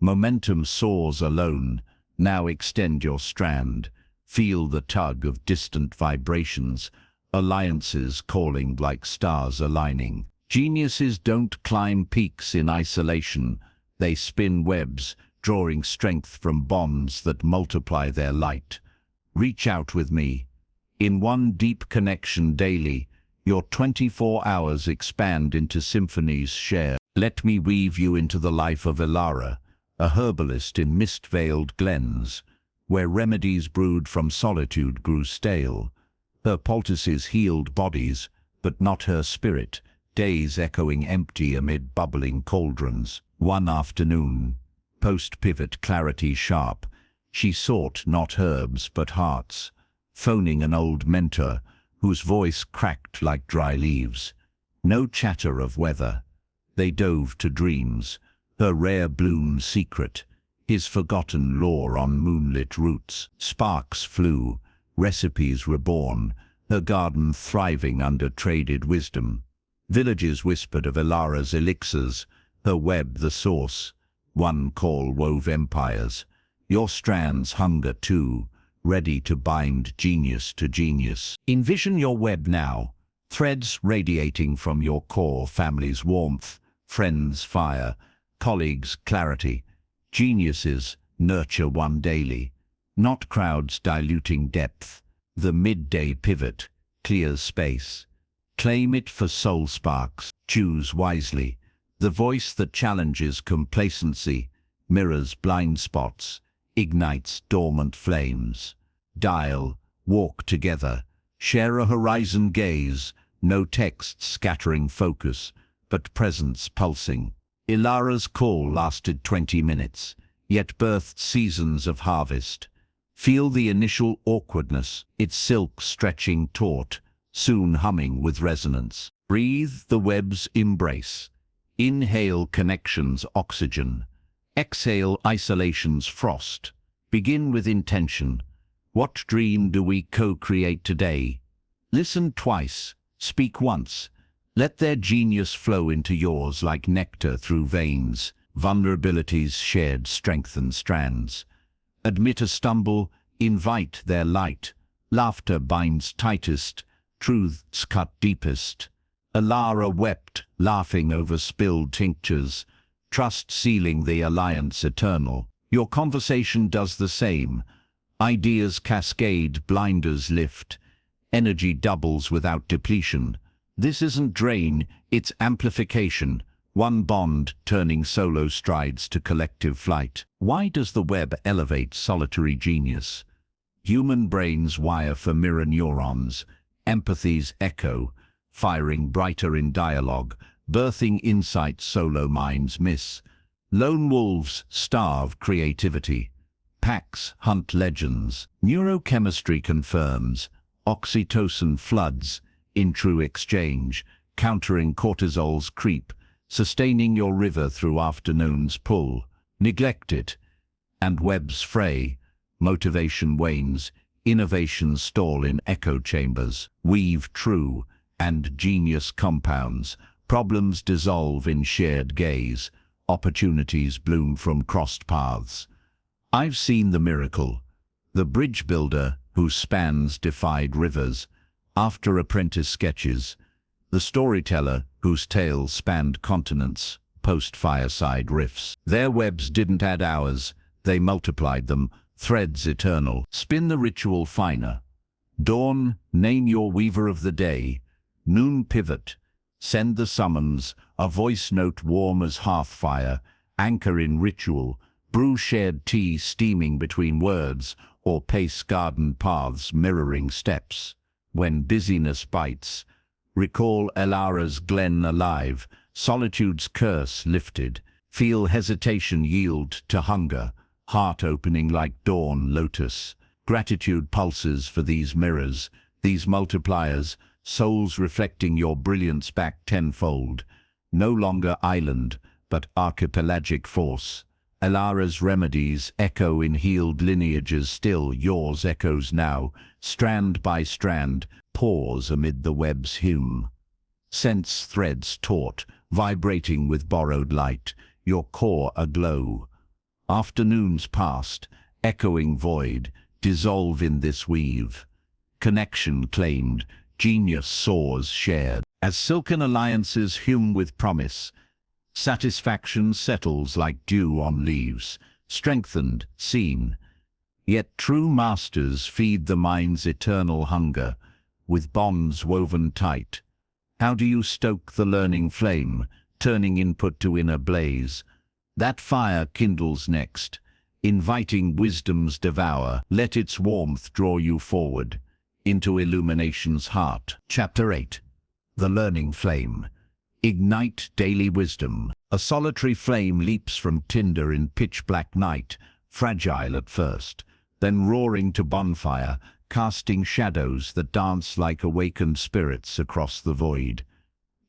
Momentum soars alone, now extend your strand. Feel the tug of distant vibrations, alliances calling like stars aligning. Geniuses don't climb peaks in isolation, they spin webs, drawing strength from bonds that multiply their light. Reach out with me. In one deep connection daily, your 24 hours expand into symphonies shared. Let me weave you into the life of Elara, a herbalist in mist-veiled glens, where remedies brewed from solitude grew stale. Her poultices healed bodies, but not her spirit, days echoing empty amid bubbling cauldrons. One afternoon, post-pivot clarity sharp, she sought not herbs but hearts, phoning an old mentor whose voice cracked like dry leaves. No chatter of weather. They dove to dreams, her rare bloom secret, his forgotten lore on moonlit roots. Sparks flew, recipes reborn, her garden thriving under traded wisdom. Villages whispered of Elara's elixirs, her web the source. One call wove empires. Your strands hunger too, ready to bind genius to genius. Envision your web now, threads radiating from your core, family's warmth, friends' fire, colleagues' clarity. Geniuses nurture one daily, not crowds diluting depth. The midday pivot clears space. Claim it for soul sparks. Choose wisely. The voice that challenges complacency, mirrors blind spots, ignites dormant flames. Dial, walk together, share a horizon gaze, no text scattering focus, but presence pulsing. Elara's call lasted 20 minutes, yet birthed seasons of harvest. Feel the initial awkwardness, its silk stretching taut, soon humming with resonance. Breathe the web's embrace. Inhale connection's oxygen. Exhale isolation's frost. Begin with intention. What dream do we co-create today? Listen twice, speak once. Let their genius flow into yours like nectar through veins. Vulnerabilities shared strengthen strands. Admit a stumble, invite their light. Laughter binds tightest, truths cut deepest. Elara wept, laughing over spilled tinctures. Trust sealing the alliance eternal. Your conversation does the same. Ideas cascade, blinders lift. Energy doubles without depletion. This isn't drain, it's amplification. One bond turning solo strides to collective flight. Why does the web elevate solitary genius? Human brains wire for mirror neurons. empathy's echo, firing brighter in dialogue, birthing insights solo minds miss. Lone wolves starve creativity. Packs hunt legends. Neurochemistry confirms. Oxytocin floods in true exchange, countering cortisol's creep, sustaining your river through afternoon's pull. Neglect it, and webs fray, motivation wanes, innovations stall in echo chambers. Weave true, and genius compounds, problems dissolve in shared gaze, opportunities bloom from crossed paths. I've seen the miracle, the bridge builder whose spans defied rivers, after apprentice sketches, the storyteller whose tale spanned continents, post-fireside riffs. Their webs didn't add hours, they multiplied them, threads eternal. Spin the ritual finer. Dawn, name your weaver of the day. Noon, pivot. Send the summons, a voice note warm as hearthfire, anchor in ritual, brew shared tea steaming between words, or pace garden paths mirroring steps. When busyness bites, recall Elara's glen alive, solitude's curse lifted, feel hesitation yield to hunger, heart opening like dawn lotus. Gratitude pulses for these mirrors, these multipliers, souls reflecting your brilliance back tenfold. No longer island, but archipelagic force. Elara's remedies echo in healed lineages still, yours echoes now, strand by strand, pause amid the web's hum. Sense threads taut, vibrating with borrowed light, your core aglow. Afternoons past, echoing void, dissolve in this weave. Connection claimed, genius soars shared. As silken alliances hum with promise, satisfaction settles like dew on leaves, strengthened, seen. Yet true masters feed the mind's eternal hunger, with bonds woven tight. How do you stoke the learning flame, turning input to inner blaze? That fire kindles next, inviting wisdom's devour. Let its warmth draw you forward, into illumination's heart. Chapter 8. The Learning Flame. Ignite daily wisdom. A solitary flame leaps from tinder in pitch-black night, fragile at first, then roaring to bonfire, casting shadows that dance like awakened spirits across the void.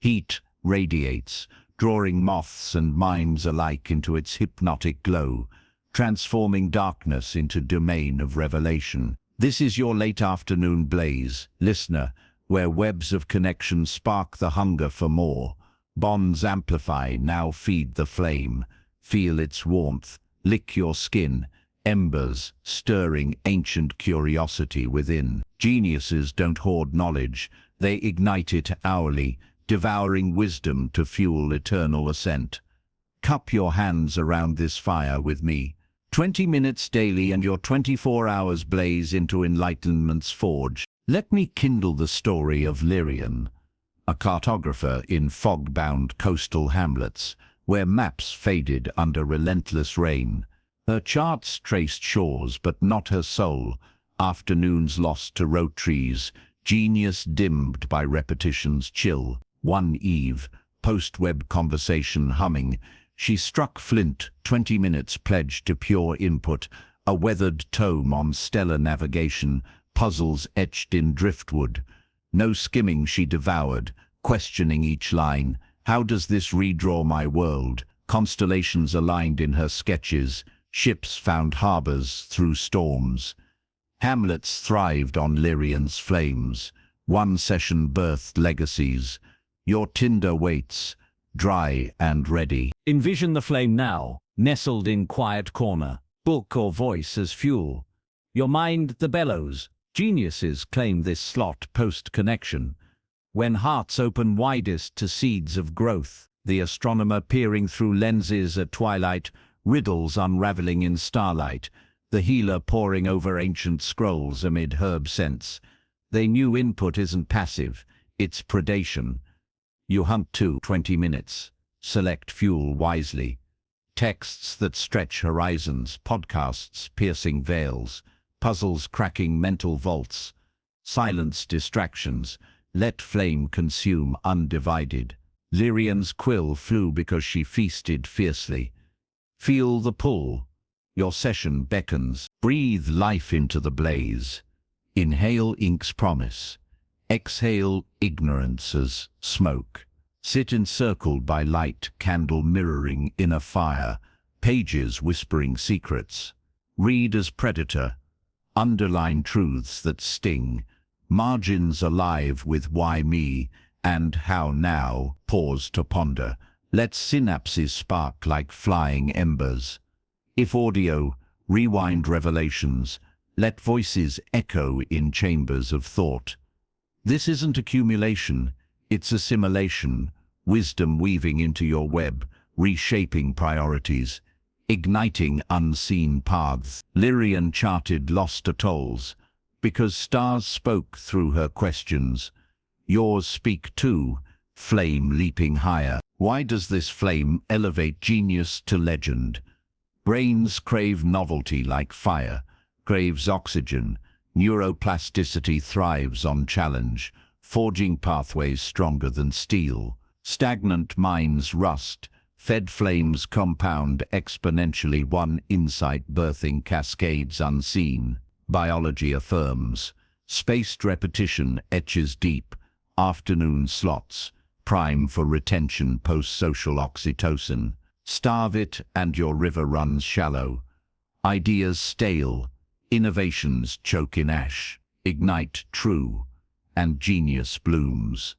Heat radiates, drawing moths and minds alike into its hypnotic glow, transforming darkness into domain of revelation. This is your late afternoon blaze, listener, where webs of connection spark the hunger for more. Bonds amplify, now feed the flame. Feel its warmth, lick your skin, embers stirring ancient curiosity within. Geniuses don't hoard knowledge, they ignite it hourly, devouring wisdom to fuel eternal ascent. Cup your hands around this fire with me. 20 minutes daily and your 24 hours blaze into enlightenment's forge. Let me kindle the story of Lyrian, a cartographer in fog-bound coastal hamlets, where maps faded under relentless rain. Her charts traced shores, but not her soul. Afternoons lost to road trees, genius dimmed by repetition's chill. One eve, post-web conversation humming, she struck flint, 20 minutes pledged to pure input, a weathered tome on stellar navigation, puzzles etched in driftwood. No skimming she devoured, questioning each line. How does this redraw my world? Constellations aligned in her sketches, ships found harbors through storms. Hamlets thrived on Lyrian's flames. One session birthed legacies. Your tinder waits, dry and ready. Envision the flame now, nestled in quiet corner, book or voice as fuel. Your mind the bellows. Geniuses claim this slot post-connection, when hearts open widest to seeds of growth. The astronomer peering through lenses at twilight, riddles unraveling in starlight, the healer poring over ancient scrolls amid herb scents. They knew input isn't passive, it's predation. You hunt too. 20 minutes. Select fuel wisely. Texts that stretch horizons, podcasts piercing veils, puzzles cracking mental vaults. Silence distractions. Let flame consume undivided. Lyrian's quill flew because she feasted fiercely. Feel the pull. Your session beckons. Breathe life into the blaze. Inhale ink's promise. Exhale ignorance's smoke. Sit encircled by light, candle mirroring inner fire, pages whispering secrets. Read as predator. Underline truths that sting. Margins alive with why me and how now. Pause to ponder. Let synapses spark like flying embers. If audio, rewind revelations. Let voices echo in chambers of thought. This isn't accumulation, it's assimilation. Wisdom weaving into your web, reshaping priorities, igniting unseen paths. Lyrian charted lost atolls, because stars spoke through her questions. Yours speak too, flame leaping higher. Why does this flame elevate genius to legend? Brains crave novelty like fire, craves oxygen. Neuroplasticity thrives on challenge, forging pathways stronger than steel. Stagnant minds rust, fed flames compound exponentially, one insight birthing cascades unseen. Biology affirms. Spaced repetition etches deep. Afternoon slots, prime for retention post-social oxytocin. Starve it and your river runs shallow. Ideas stale, innovations choke in ash. Ignite true, and genius blooms.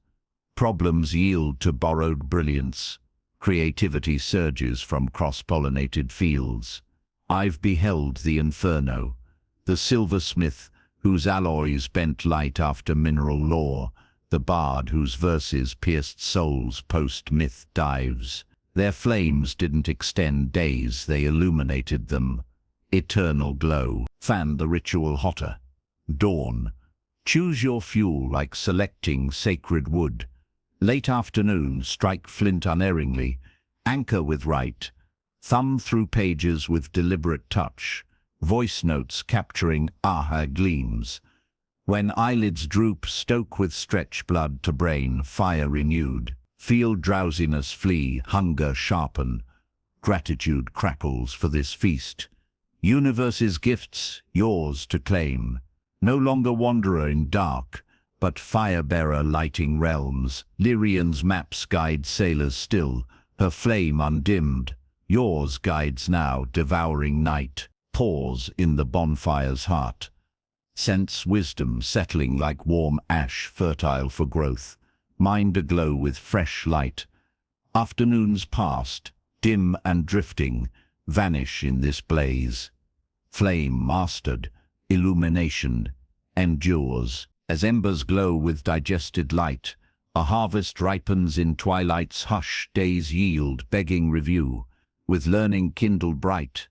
Problems yield to borrowed brilliance. Creativity surges from cross-pollinated fields. I've beheld the inferno, the silversmith whose alloys bent light after mineral lore, the bard whose verses pierced souls post-myth dives. Their flames didn't extend days, they illuminated them. Eternal glow. Fan the ritual hotter. Dawn. Choose your fuel like selecting sacred wood. Late afternoon, strike flint unerringly. Anchor with right. Thumb through pages with deliberate touch. Voice notes capturing aha gleams. When eyelids droop, stoke with stretch blood to brain, fire renewed. Feel drowsiness flee, hunger sharpen. Gratitude crackles for this feast. Universe's gifts, yours to claim. No longer wanderer in dark, but fire-bearer lighting realms. Lyrian's maps guide sailors still, her flame undimmed. Yours guides now, devouring night. Pause in the bonfire's heart. Sense wisdom settling like warm ash, fertile for growth. Mind aglow with fresh light. Afternoons past, dim and drifting, vanish in this blaze. Flame mastered, illumination endures. As embers glow with digested light, a harvest ripens in twilight's hush. Days yield, begging review, with learning kindled bright.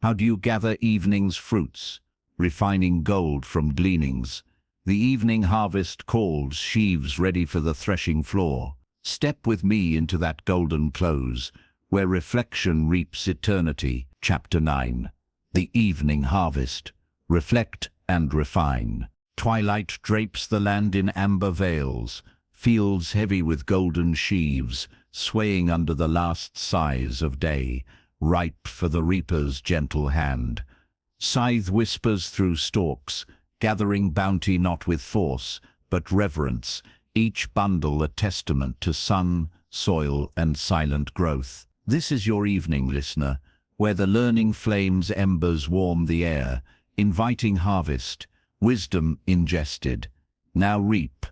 How do you gather evening's fruits, refining gold from gleanings? The evening harvest calls, sheaves ready for the threshing floor. Step with me into that golden close, where reflection reaps eternity. Chapter 9. The Evening Harvest. Reflect and refine. Twilight drapes the land in amber veils, fields heavy with golden sheaves, swaying under the last sighs of day, ripe for the reaper's gentle hand. Scythe whispers through stalks, gathering bounty not with force, but reverence, each bundle a testament to sun, soil, and silent growth. This is your evening, listener, where the learning flame's embers warm the air, inviting harvest, wisdom ingested. Now reap.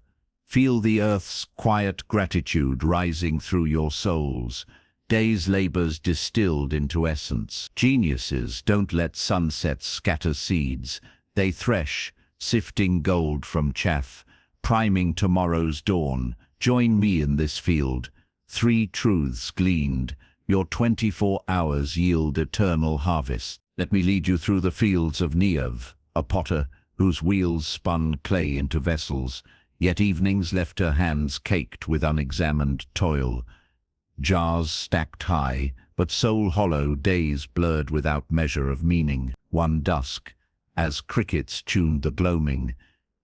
Feel the earth's quiet gratitude rising through your souls. Day's labors distilled into essence. Geniuses don't let sunsets scatter seeds. They thresh, sifting gold from chaff, priming tomorrow's dawn. Join me in this field. 3 truths gleaned. Your 24 hours yield eternal harvest. Let me lead you through the fields of Niev, a potter whose wheels spun clay into vessels, yet evenings left her hands caked with unexamined toil. Jars stacked high, but soul hollow, days blurred without measure of meaning. One dusk, as crickets tuned the gloaming,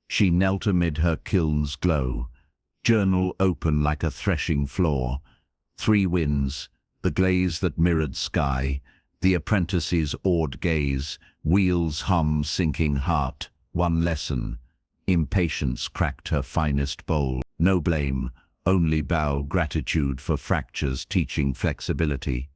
She knelt amid her kiln's glow, journal open like a threshing floor. 3 winds, the glaze that mirrored sky, the apprentice's awed gaze, wheels hum sinking heart. 1 lesson, impatience cracked her finest bowl. No blame, only bow gratitude for fractures teaching flexibility.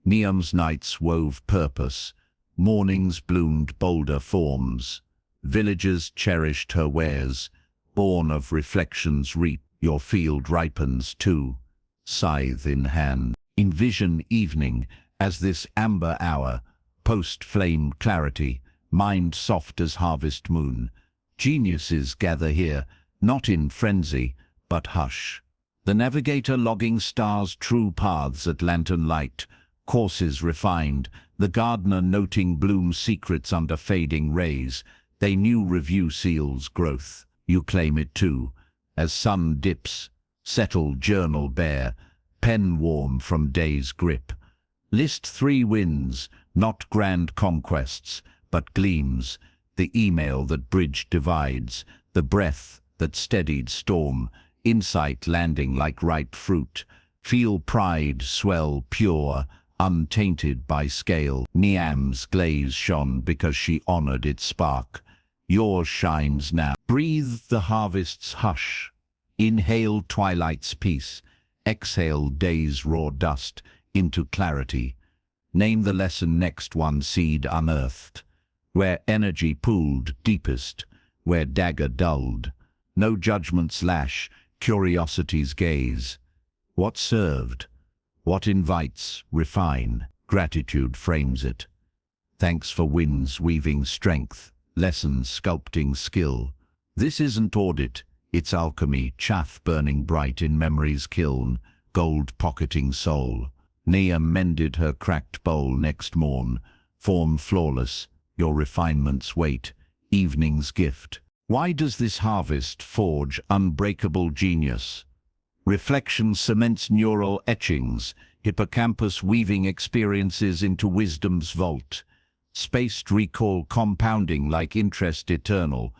Niam's nights wove purpose, mornings bloomed bolder forms. Villagers cherished her wares, born of reflections reap. Your field ripens too, scythe in hand. Envision evening as this amber hour, post-flame clarity, mind soft as harvest moon. Geniuses gather here, not in frenzy, but hush. The navigator logging stars' true paths at lantern light, courses refined, the gardener noting bloom secrets under fading rays. They knew review seals growth. You claim it too. As sun dips, settle journal bare, pen warm from day's grip. List 3 wins, not grand conquests, but gleams. The email that bridged divides, the breath that steadied storm, insight landing like ripe fruit. Feel pride swell pure, untainted by scale. Niam's glaze shone because she honored its spark. Yours shines now. Breathe the harvest's hush. Inhale twilight's peace. Exhale day's raw dust into clarity. Name the lesson next, 1 seed unearthed. Where energy pooled deepest, where dagger dulled. No judgment's lash, curiosity's gaze. What served? What invites, refine. Gratitude frames it. Thanks for winds weaving strength, lessons sculpting skill. This isn't audit, it's alchemy, chaff burning bright in memory's kiln, gold pocketing soul. Niam mended her cracked bowl next morn, form flawless, your refinements wait, evening's gift. Why does this harvest forge unbreakable genius? Reflection cements neural etchings, hippocampus weaving experiences into wisdom's vault. Spaced recall compounding like interest eternal.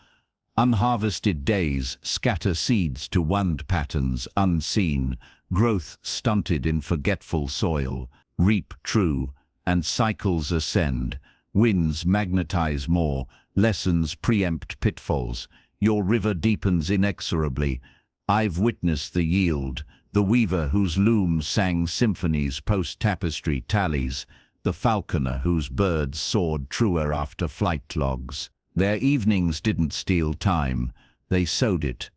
Unharvested days scatter seeds to wound patterns unseen, growth stunted in forgetful soil. Reap true, and cycles ascend. Winds magnetize more, lessons preempt pitfalls. Your river deepens inexorably. I've witnessed the yield, the weaver whose loom sang symphonies post-tapestry tallies, the falconer whose birds soared truer after flight logs. Their evenings didn't steal time, they sowed it.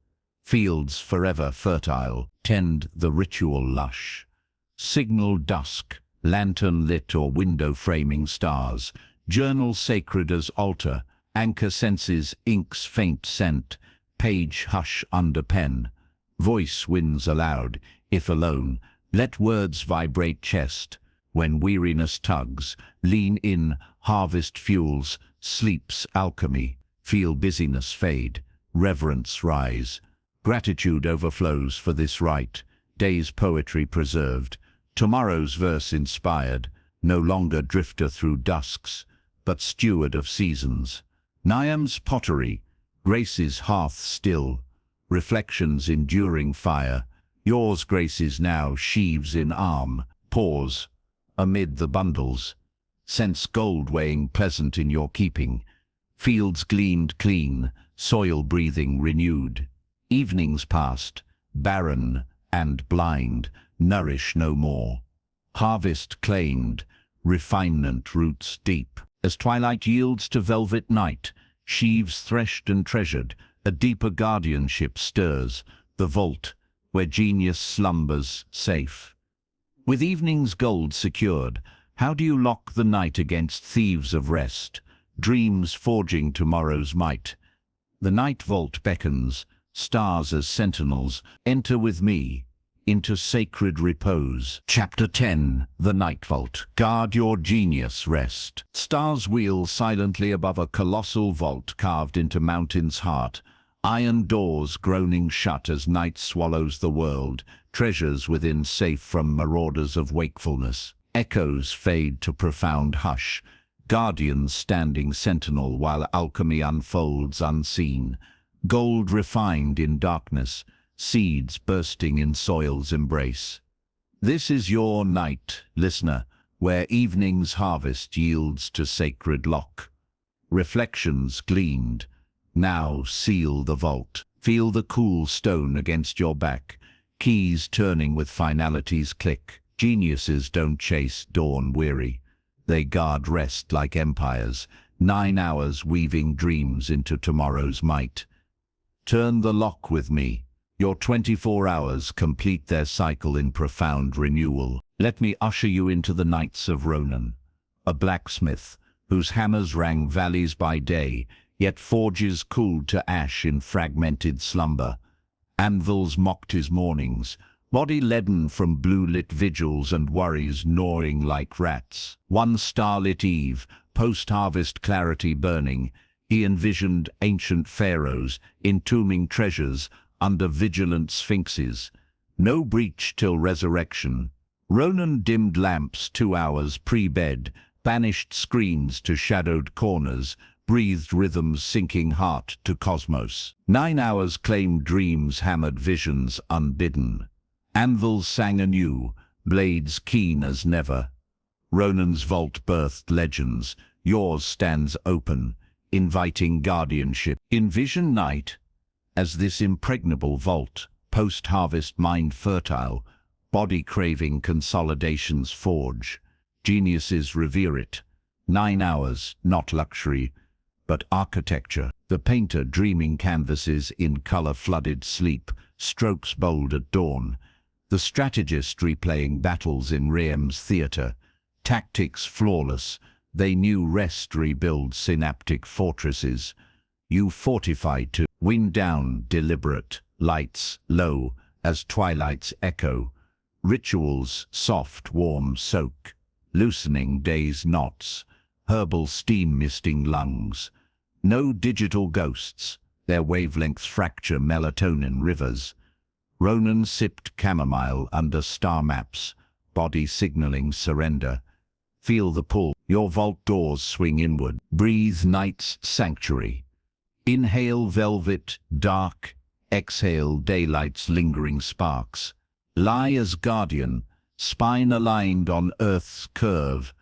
Fields forever fertile, tend the ritual lush. Signal dusk, lantern lit or window framing stars, journal sacred as altar, anchor senses ink's faint scent, page hush under pen. Voice wins aloud, if alone, let words vibrate chest. When weariness tugs, lean in, harvest fuels, sleep's alchemy. Feel busyness fade, reverence rise. Gratitude overflows for this rite, day's poetry preserved, tomorrow's verse inspired, no longer drifter through dusks, but steward of seasons. Niam's pottery, grace's hearth still, reflections enduring fire. Yours graces now sheaves in arm, pause, amid the bundles. Sense gold weighing pleasant in your keeping. Fields gleaned clean, soil breathing renewed. Evenings past, barren and blind, nourish no more. Harvest claimed, refinement roots deep. As twilight yields to velvet night, sheaves threshed and treasured, a deeper guardianship stirs, the vault, where genius slumbers safe. With evening's gold secured, how do you lock the night against thieves of rest, dreams forging tomorrow's might? The night vault beckons, stars as sentinels, enter with me, into sacred repose. Chapter 10, The Night Vault. Guard your genius rest. Stars wheel silently above a colossal vault carved into mountain's heart. Iron doors groaning shut as night swallows the world, treasures within safe from marauders of wakefulness. Echoes fade to profound hush, guardians standing sentinel while alchemy unfolds unseen. gold refined in darkness, seeds bursting in soil's embrace. This is your night, listener, where evening's harvest yields to sacred lock. Reflections gleamed, now seal the vault. Feel the cool stone against your back, keys turning with finality's click. Geniuses don't chase dawn weary. They guard rest like empires, 9 hours weaving dreams into tomorrow's might. Turn the lock with me. Your 24 hours complete their cycle in profound renewal. Let me usher you into the Knights of Ronan, a blacksmith whose hammers rang valleys by day, yet forges cooled to ash in fragmented slumber. Anvils mocked his mornings, body leaden from blue-lit vigils and worries gnawing like rats. One starlit eve, post-harvest clarity burning, he envisioned ancient pharaohs entombing treasures under vigilant sphinxes. No breach till resurrection. Ronan dimmed lamps 2 hours pre-bed, banished screens to shadowed corners, breathed rhythms sinking heart to cosmos. 9 hours claimed dreams, hammered visions unbidden. Anvils sang anew, blades keen as never. Ronan's vault birthed legends, yours stands open, inviting guardianship. Envision night as this impregnable vault, post-harvest mind fertile, body craving consolidation's forge. Geniuses revere it. 9 hours, not luxury, but architecture. The painter dreaming canvases in color-flooded sleep, strokes bold at dawn. The strategist replaying battles in Ream's theater, tactics flawless. They knew rest rebuild synaptic fortresses. You fortify to wind down, deliberate, lights low as twilight's echo. Rituals soft, warm soak, loosening day's knots. Herbal steam misting lungs. No digital ghosts, their wavelengths fracture melatonin rivers. Ronan sipped chamomile under star maps, body signaling surrender. Feel the pull, your vault doors swing inward. Breathe night's sanctuary. Inhale velvet, dark. Exhale daylight's lingering sparks. Lie as guardian, spine aligned on earth's curve.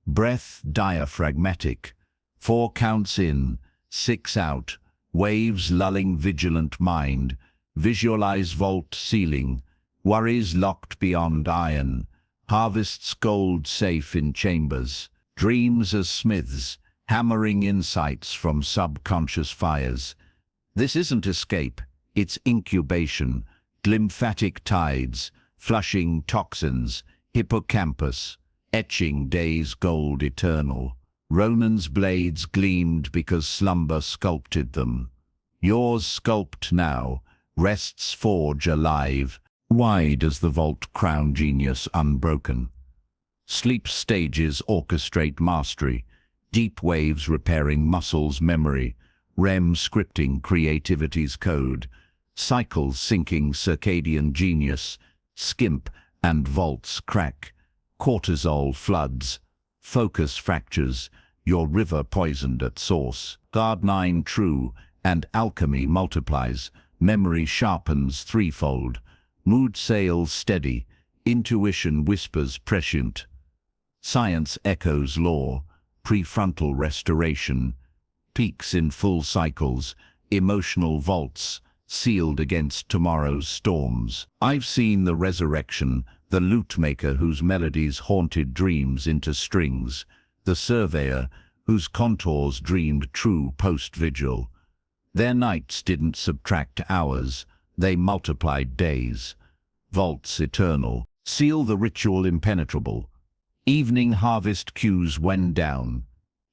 Breath diaphragmatic. 4 counts in, 6 out. Waves lulling vigilant mind. Visualize vault ceiling. Worries locked beyond iron. Harvests gold safe in chambers. Dreams as smiths, hammering insights from subconscious fires. This isn't escape, it's incubation. Glymphatic tides, flushing toxins. Hippocampus, etching day's gold eternal. Ronan's blades gleamed because slumber sculpted them. Yours sculpt now, rests forge alive. Wide as the vault crown genius unbroken. Sleep stages orchestrate mastery. Deep waves repairing muscles memory. REM scripting creativity's code. Cycles syncing circadian genius. Skimp and vaults crack. Cortisol floods. Focus fractures. Your river poisoned at source. Guard 9 true, and alchemy multiplies. Memory sharpens threefold. Mood sails steady. Intuition whispers prescient. Science echoes law. Prefrontal restoration. Peaks in full cycles. Emotional vaults, sealed against tomorrow's storms. I've seen the resurrection, the lute maker whose melodies haunted dreams into strings. The surveyor, whose contours dreamed true post-vigil. Their nights didn't subtract hours, they multiplied days. Vaults eternal, seal the ritual impenetrable. Evening harvest cues wend down.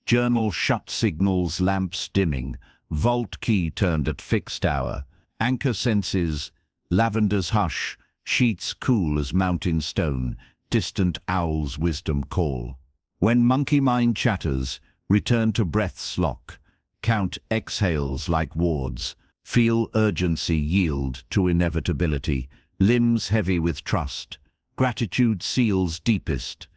Journal shut signals, lamps dimming. Vault key turned at fixed hour. Anchor senses, lavender's hush. Sheets cool as mountain stone. Distant owl's wisdom call. When monkey mind chatters, return to breath's lock. Count exhales like wards. Feel urgency yield to inevitability. Limbs heavy with trust. Gratitude seals deepest.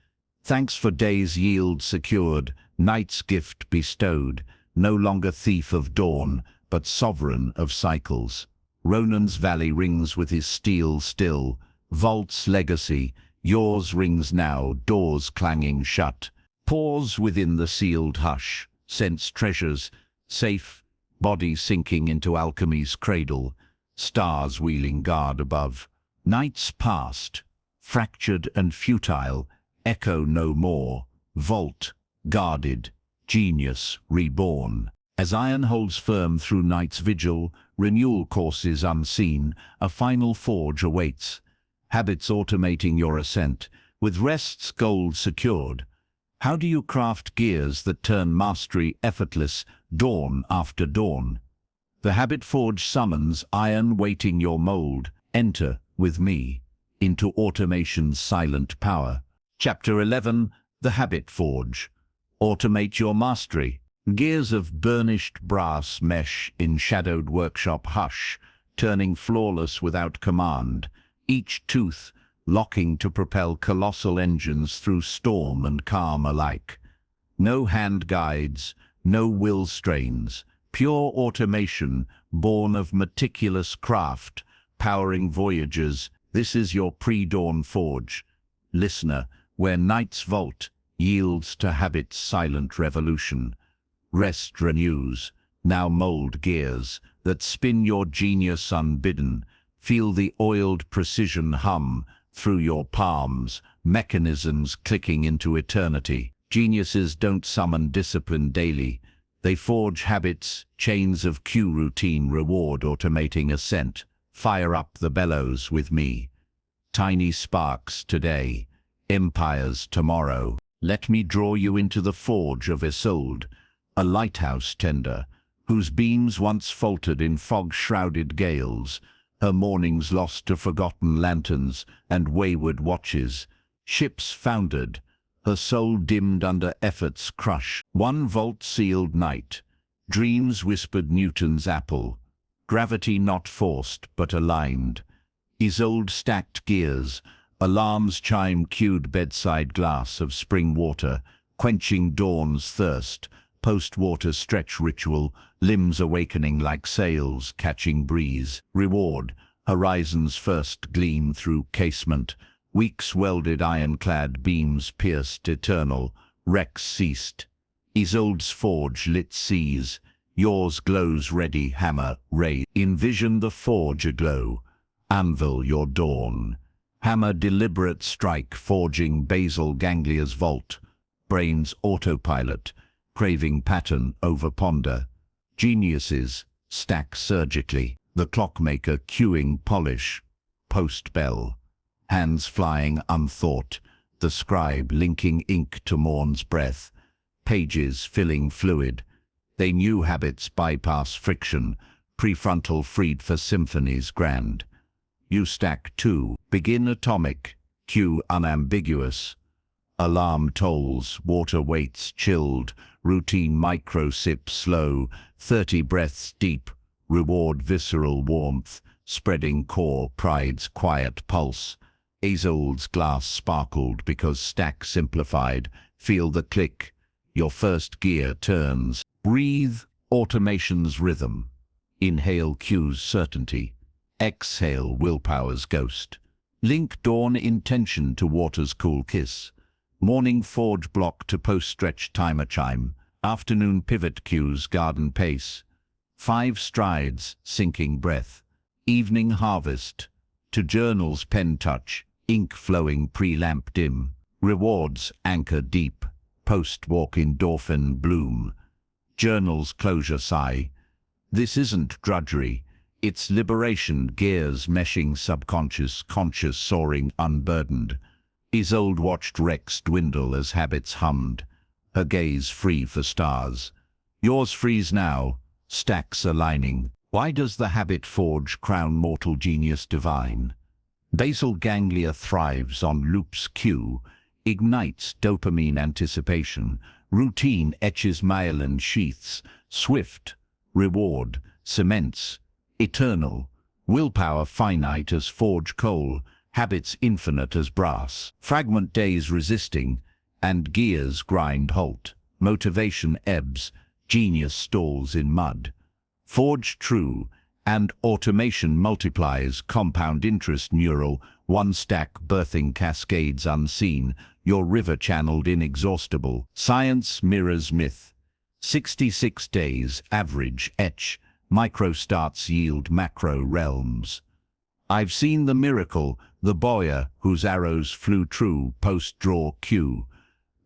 Thanks for day's yield secured. Night's gift bestowed. No longer thief of dawn, but sovereign of cycles. Ronan's valley rings with his steel still, vault's legacy, yours rings now, doors clanging shut. Pause within the sealed hush, sense treasures, safe, body sinking into alchemy's cradle, stars wheeling guard above. Nights past, fractured and futile, echo no more, vault, guarded, genius reborn. As iron holds firm through night's vigil, renewal courses unseen, a final forge awaits. Habits automating your ascent, with rest's gold secured. How do you craft gears that turn mastery effortless, dawn after dawn? The habit forge summons iron waiting your mold. Enter, with me, into automation's silent power. Chapter 11, The Habit Forge. Automate your mastery. Gears of burnished brass mesh in shadowed workshop hush, turning flawless without command, each tooth locking to propel colossal engines through storm and calm alike. No hand guides, no will strains, pure automation born of meticulous craft, powering voyages. This is your pre-dawn forge. Listener, where night's vault yields to habit's silent revolution. Rest renews, now mold gears that spin your genius unbidden. Feel the oiled precision hum through your palms, mechanisms clicking into eternity. Geniuses don't summon discipline daily. They forge habits, chains of cue routine reward automating ascent. Fire up the bellows with me. Tiny sparks today, empires tomorrow. Let me draw you into the forge of Isolde, a lighthouse tender, whose beams once faltered in fog-shrouded gales, her mornings lost to forgotten lanterns and wayward watches. Ships foundered, her soul dimmed under effort's crush. One vault-sealed night, dreams whispered Newton's apple, gravity not forced but aligned. Isolde stacked gears, alarms chime cued bedside glass of spring water, quenching dawn's thirst. Post-water stretch ritual, limbs awakening like sails catching breeze. Reward, horizon's first gleam through casement. Weeks welded ironclad beams pierced eternal. Wrecks ceased. Isolde's forge lit seas. Yours glows ready, hammer, ray. Envision the forge aglow. Anvil your dawn. Hammer deliberate strike forging basal ganglia's vault. Brain's autopilot. Craving pattern over ponder. Geniuses stack surgically. The clockmaker cueing polish. Post-bell. Hands flying unthought. The scribe linking ink to morn's breath. Pages filling fluid. They knew habits bypass friction. Prefrontal freed for symphonies grand. You stack too. Begin atomic. Cue unambiguous. Alarm tolls. Water waits chilled. Routine micro-sip slow, 30 breaths deep, reward visceral warmth, spreading core, pride's quiet pulse. Isolde's glass sparkled because stack simplified, feel the click, your first gear turns. Breathe, automation's rhythm. Inhale cues certainty, exhale willpower's ghost. Link dawn intention to water's cool kiss. Morning forge block to post-stretch timer chime. Afternoon pivot cues garden pace. 5 strides, sinking breath. Evening harvest. To journals pen touch, ink flowing pre-lamp dim. Rewards anchor deep. Post-walk endorphin bloom. Journals closure sigh. This isn't drudgery. It's liberation, gears meshing subconscious, conscious soaring unburdened. Isolde watched Rex dwindle as habits hummed, her gaze free for stars. Yours freeze now, stacks aligning. Why does the habit forge crown mortal genius divine? Basal ganglia thrives on loop's cue, ignites dopamine anticipation. Routine etches myelin sheaths, swift, reward, cements, eternal. Willpower finite as forge coal. Habits infinite as brass. Fragment days resisting, and gears grind halt. Motivation ebbs, genius stalls in mud. Forge true, and automation multiplies compound interest neural, one stack birthing cascades unseen, your river channeled inexhaustible. Science mirrors myth. 66 days, average, etch, micro starts yield macro realms. I've seen the miracle, the boyer whose arrows flew true post-draw Q,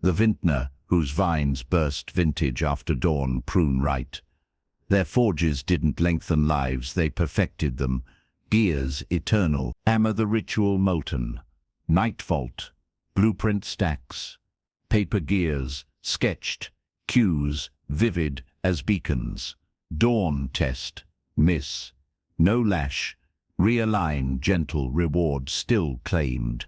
the vintner whose vines burst vintage after dawn prune right. Their forges didn't lengthen lives, they perfected them. Gears eternal, hammer the ritual molten. Night vault, blueprint stacks. Paper gears, sketched, cues, vivid as beacons. Dawn test, miss. No lash, realign gentle reward still claimed.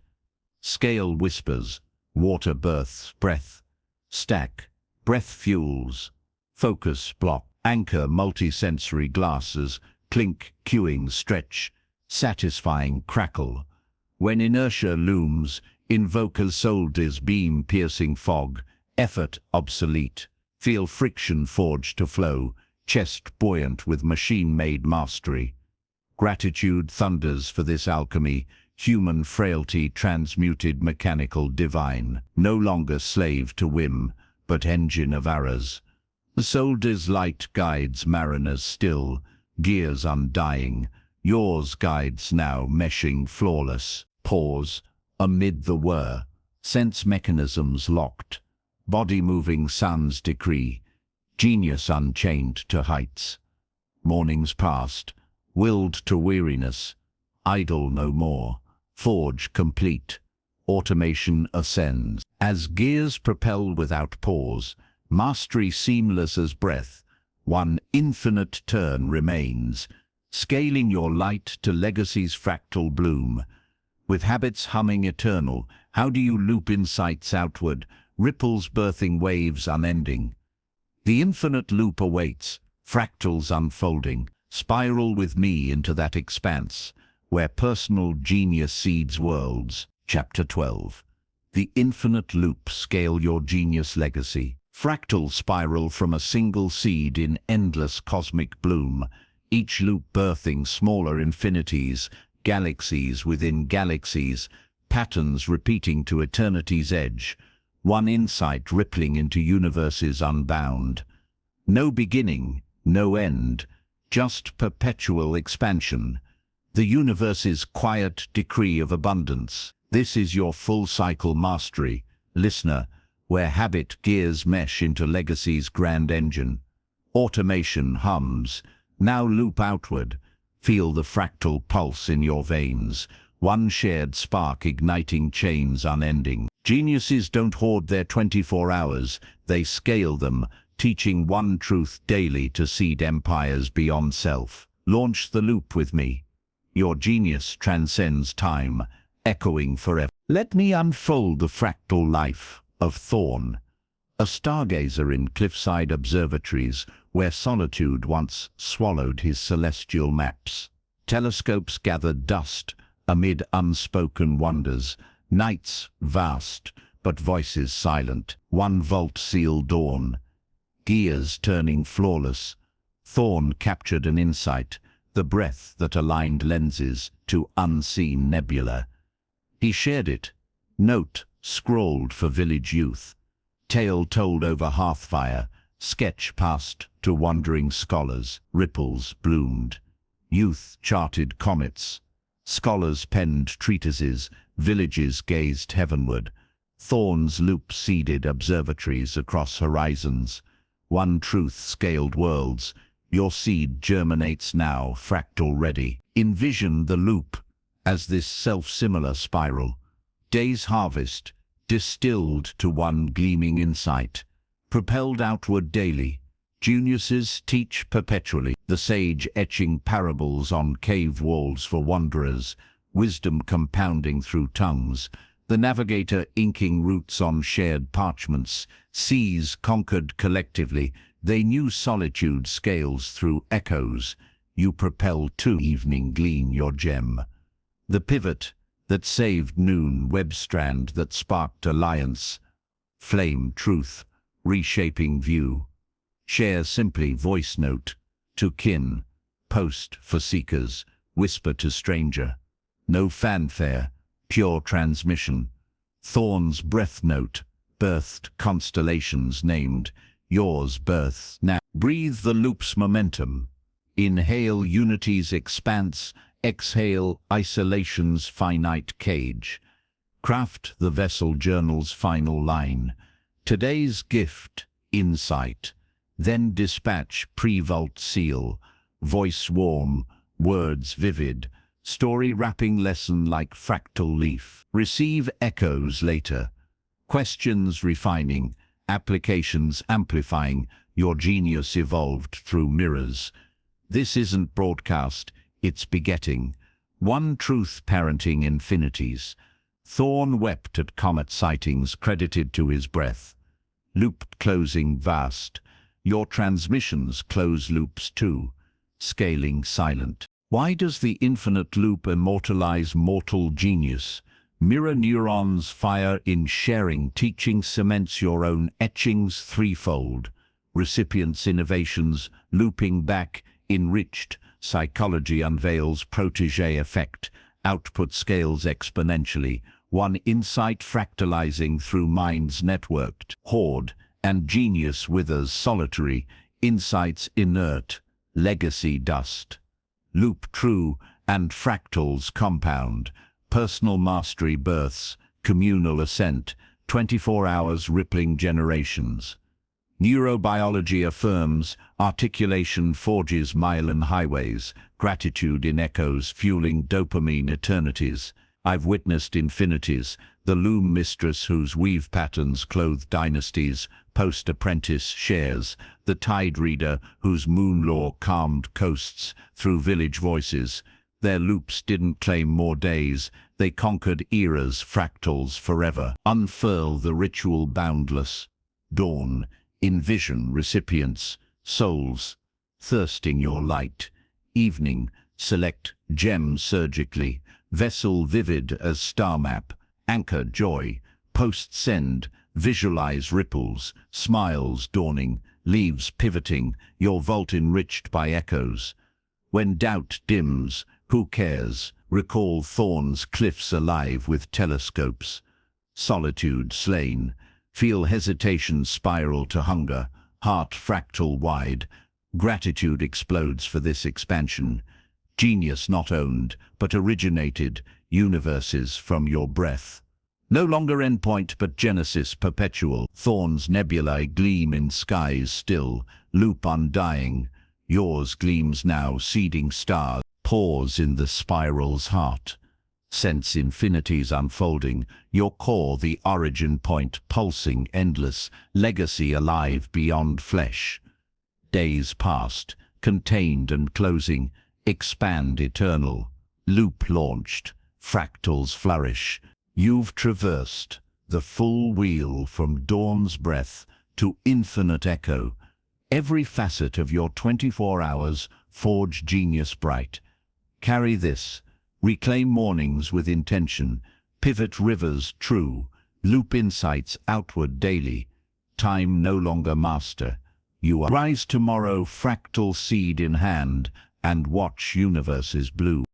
Scale whispers, water births breath. Stack, breath fuels. Focus block. Anchor multisensory glasses, clink, cueing, stretch, satisfying crackle. When inertia looms, invoke a soldier's beam-piercing fog, effort obsolete. Feel friction forged to flow, chest buoyant with machine-made mastery. Gratitude thunders for this alchemy, human frailty transmuted mechanical divine. No longer slave to whim, but engine of arrows. The soldier's light guides mariners still, gears undying. Yours guides now meshing flawless. Pause, amid the whir. Sense mechanisms locked. Body moving sun's decree. Genius unchained to heights. Mornings past, willed to weariness. Idle no more. Forge complete. Automation ascends. As gears propel without pause, mastery seamless as breath, one infinite turn remains, scaling your light to legacy's fractal bloom. With habits humming eternal, how do you loop insights outward, ripples birthing waves unending? The infinite loop awaits, fractals unfolding, spiral with me into that expanse, where personal genius seeds worlds. Chapter 12. The infinite loop, scale your genius legacy. Fractal spiral from a single seed in endless cosmic bloom, each loop birthing smaller infinities, galaxies within galaxies, patterns repeating to eternity's edge, one insight rippling into universes unbound. No beginning, no end, just perpetual expansion. The universe's quiet decree of abundance. This is your full cycle mastery, listener, where habit gears mesh into legacy's grand engine. Automation hums, now loop outward. Feel the fractal pulse in your veins, one shared spark igniting chains unending. Geniuses don't hoard their 24 hours, they scale them, teaching one truth daily to seed empires beyond self. Launch the loop with me. Your genius transcends time, echoing forever. Let me unfold the fractal life of Thorn, a stargazer in cliffside observatories where solitude once swallowed his celestial maps. Telescopes gathered dust amid unspoken wonders, nights vast, but voices silent. One vault sealed dawn, gears turning flawless. Thorn captured an insight, the breath that aligned lenses to unseen nebula. He shared it, note scrawled for village youth, tale told over hearthfire, sketch passed to wandering scholars. Ripples bloomed. Youth charted comets. Scholars penned treatises, villages gazed heavenward. Thorn's loop seeded observatories across horizons. One truth scaled worlds. Your seed germinates now, fractal ready. Envision the loop as this self-similar spiral. Day's harvest, distilled to one gleaming insight, propelled outward daily. Geniuses teach perpetually, the sage etching parables on cave walls for wanderers, wisdom compounding through tongues, the navigator inking routes on shared parchments, seas conquered collectively. They knew solitude scales through echoes. You propel to evening glean your gem. The pivot that saved noon, web strand that sparked alliance. Flame truth, reshaping view. Share simply voice note to kin, post for seekers, whisper to stranger. No fanfare, pure transmission. Thorn's breath note, birthed constellations named, yours birth now. Breathe the loop's momentum. Inhale unity's expanse, exhale isolation's finite cage. Craft the vessel journal's final line. Today's gift, insight. Then dispatch pre-vault seal. Voice warm, words vivid. Story wrapping lesson like fractal leaf. Receive echoes later. Questions refining, applications amplifying. Your genius evolved through mirrors. This isn't broadcast, it's begetting. One truth parenting infinities. Thorn wept at comet sightings credited to his breath. Loop closing vast. Your transmissions close loops too, scaling silent. Why does the infinite loop immortalize mortal genius? Mirror neurons fire in sharing, teaching cements your own etchings threefold. Recipients' innovations, looping back, enriched. Psychology unveils protege effect. Output scales exponentially. One insight fractalizing through minds networked. Hoard, and genius withers solitary. Insights inert, legacy dust. Loop true, and fractals compound. Personal mastery births, communal ascent. 24 hours rippling generations. Neurobiology affirms, articulation forges myelin highways, gratitude in echoes fueling dopamine eternities. I've witnessed infinities, the loom mistress whose weave patterns clothe dynasties, post-apprentice shares, the tide reader whose moon law calmed coasts through village voices. Their loops didn't claim more days, they conquered eras, fractals forever. Unfurl the ritual boundless. Dawn. Envision recipients, souls, thirsting your light. Evening, select gems surgically, vessel vivid as star map, anchor joy, post-send, visualize ripples, smiles dawning, leaves pivoting, your vault enriched by echoes. When doubt dims, who cares? Recall Thorn's cliffs alive with telescopes. Solitude slain. Feel hesitation spiral to hunger, heart fractal wide. Gratitude explodes for this expansion. Genius not owned, but originated, universes from your breath. No longer endpoint but genesis perpetual. Thorn's nebulae gleam in skies still, loop undying. Yours gleams now, seeding stars. Pause in the spiral's heart. Sense infinities unfolding, your core the origin point pulsing endless, legacy alive beyond flesh. Days past, contained and closing, expand eternal. Loop launched, fractals flourish. You've traversed the full wheel from dawn's breath to infinite echo. Every facet of your 24 hours forge genius bright. Carry this. Reclaim mornings with intention, pivot rivers true, loop insights outward daily. Time no longer master. You are. Rise tomorrow, fractal seed in hand, and watch universes blue.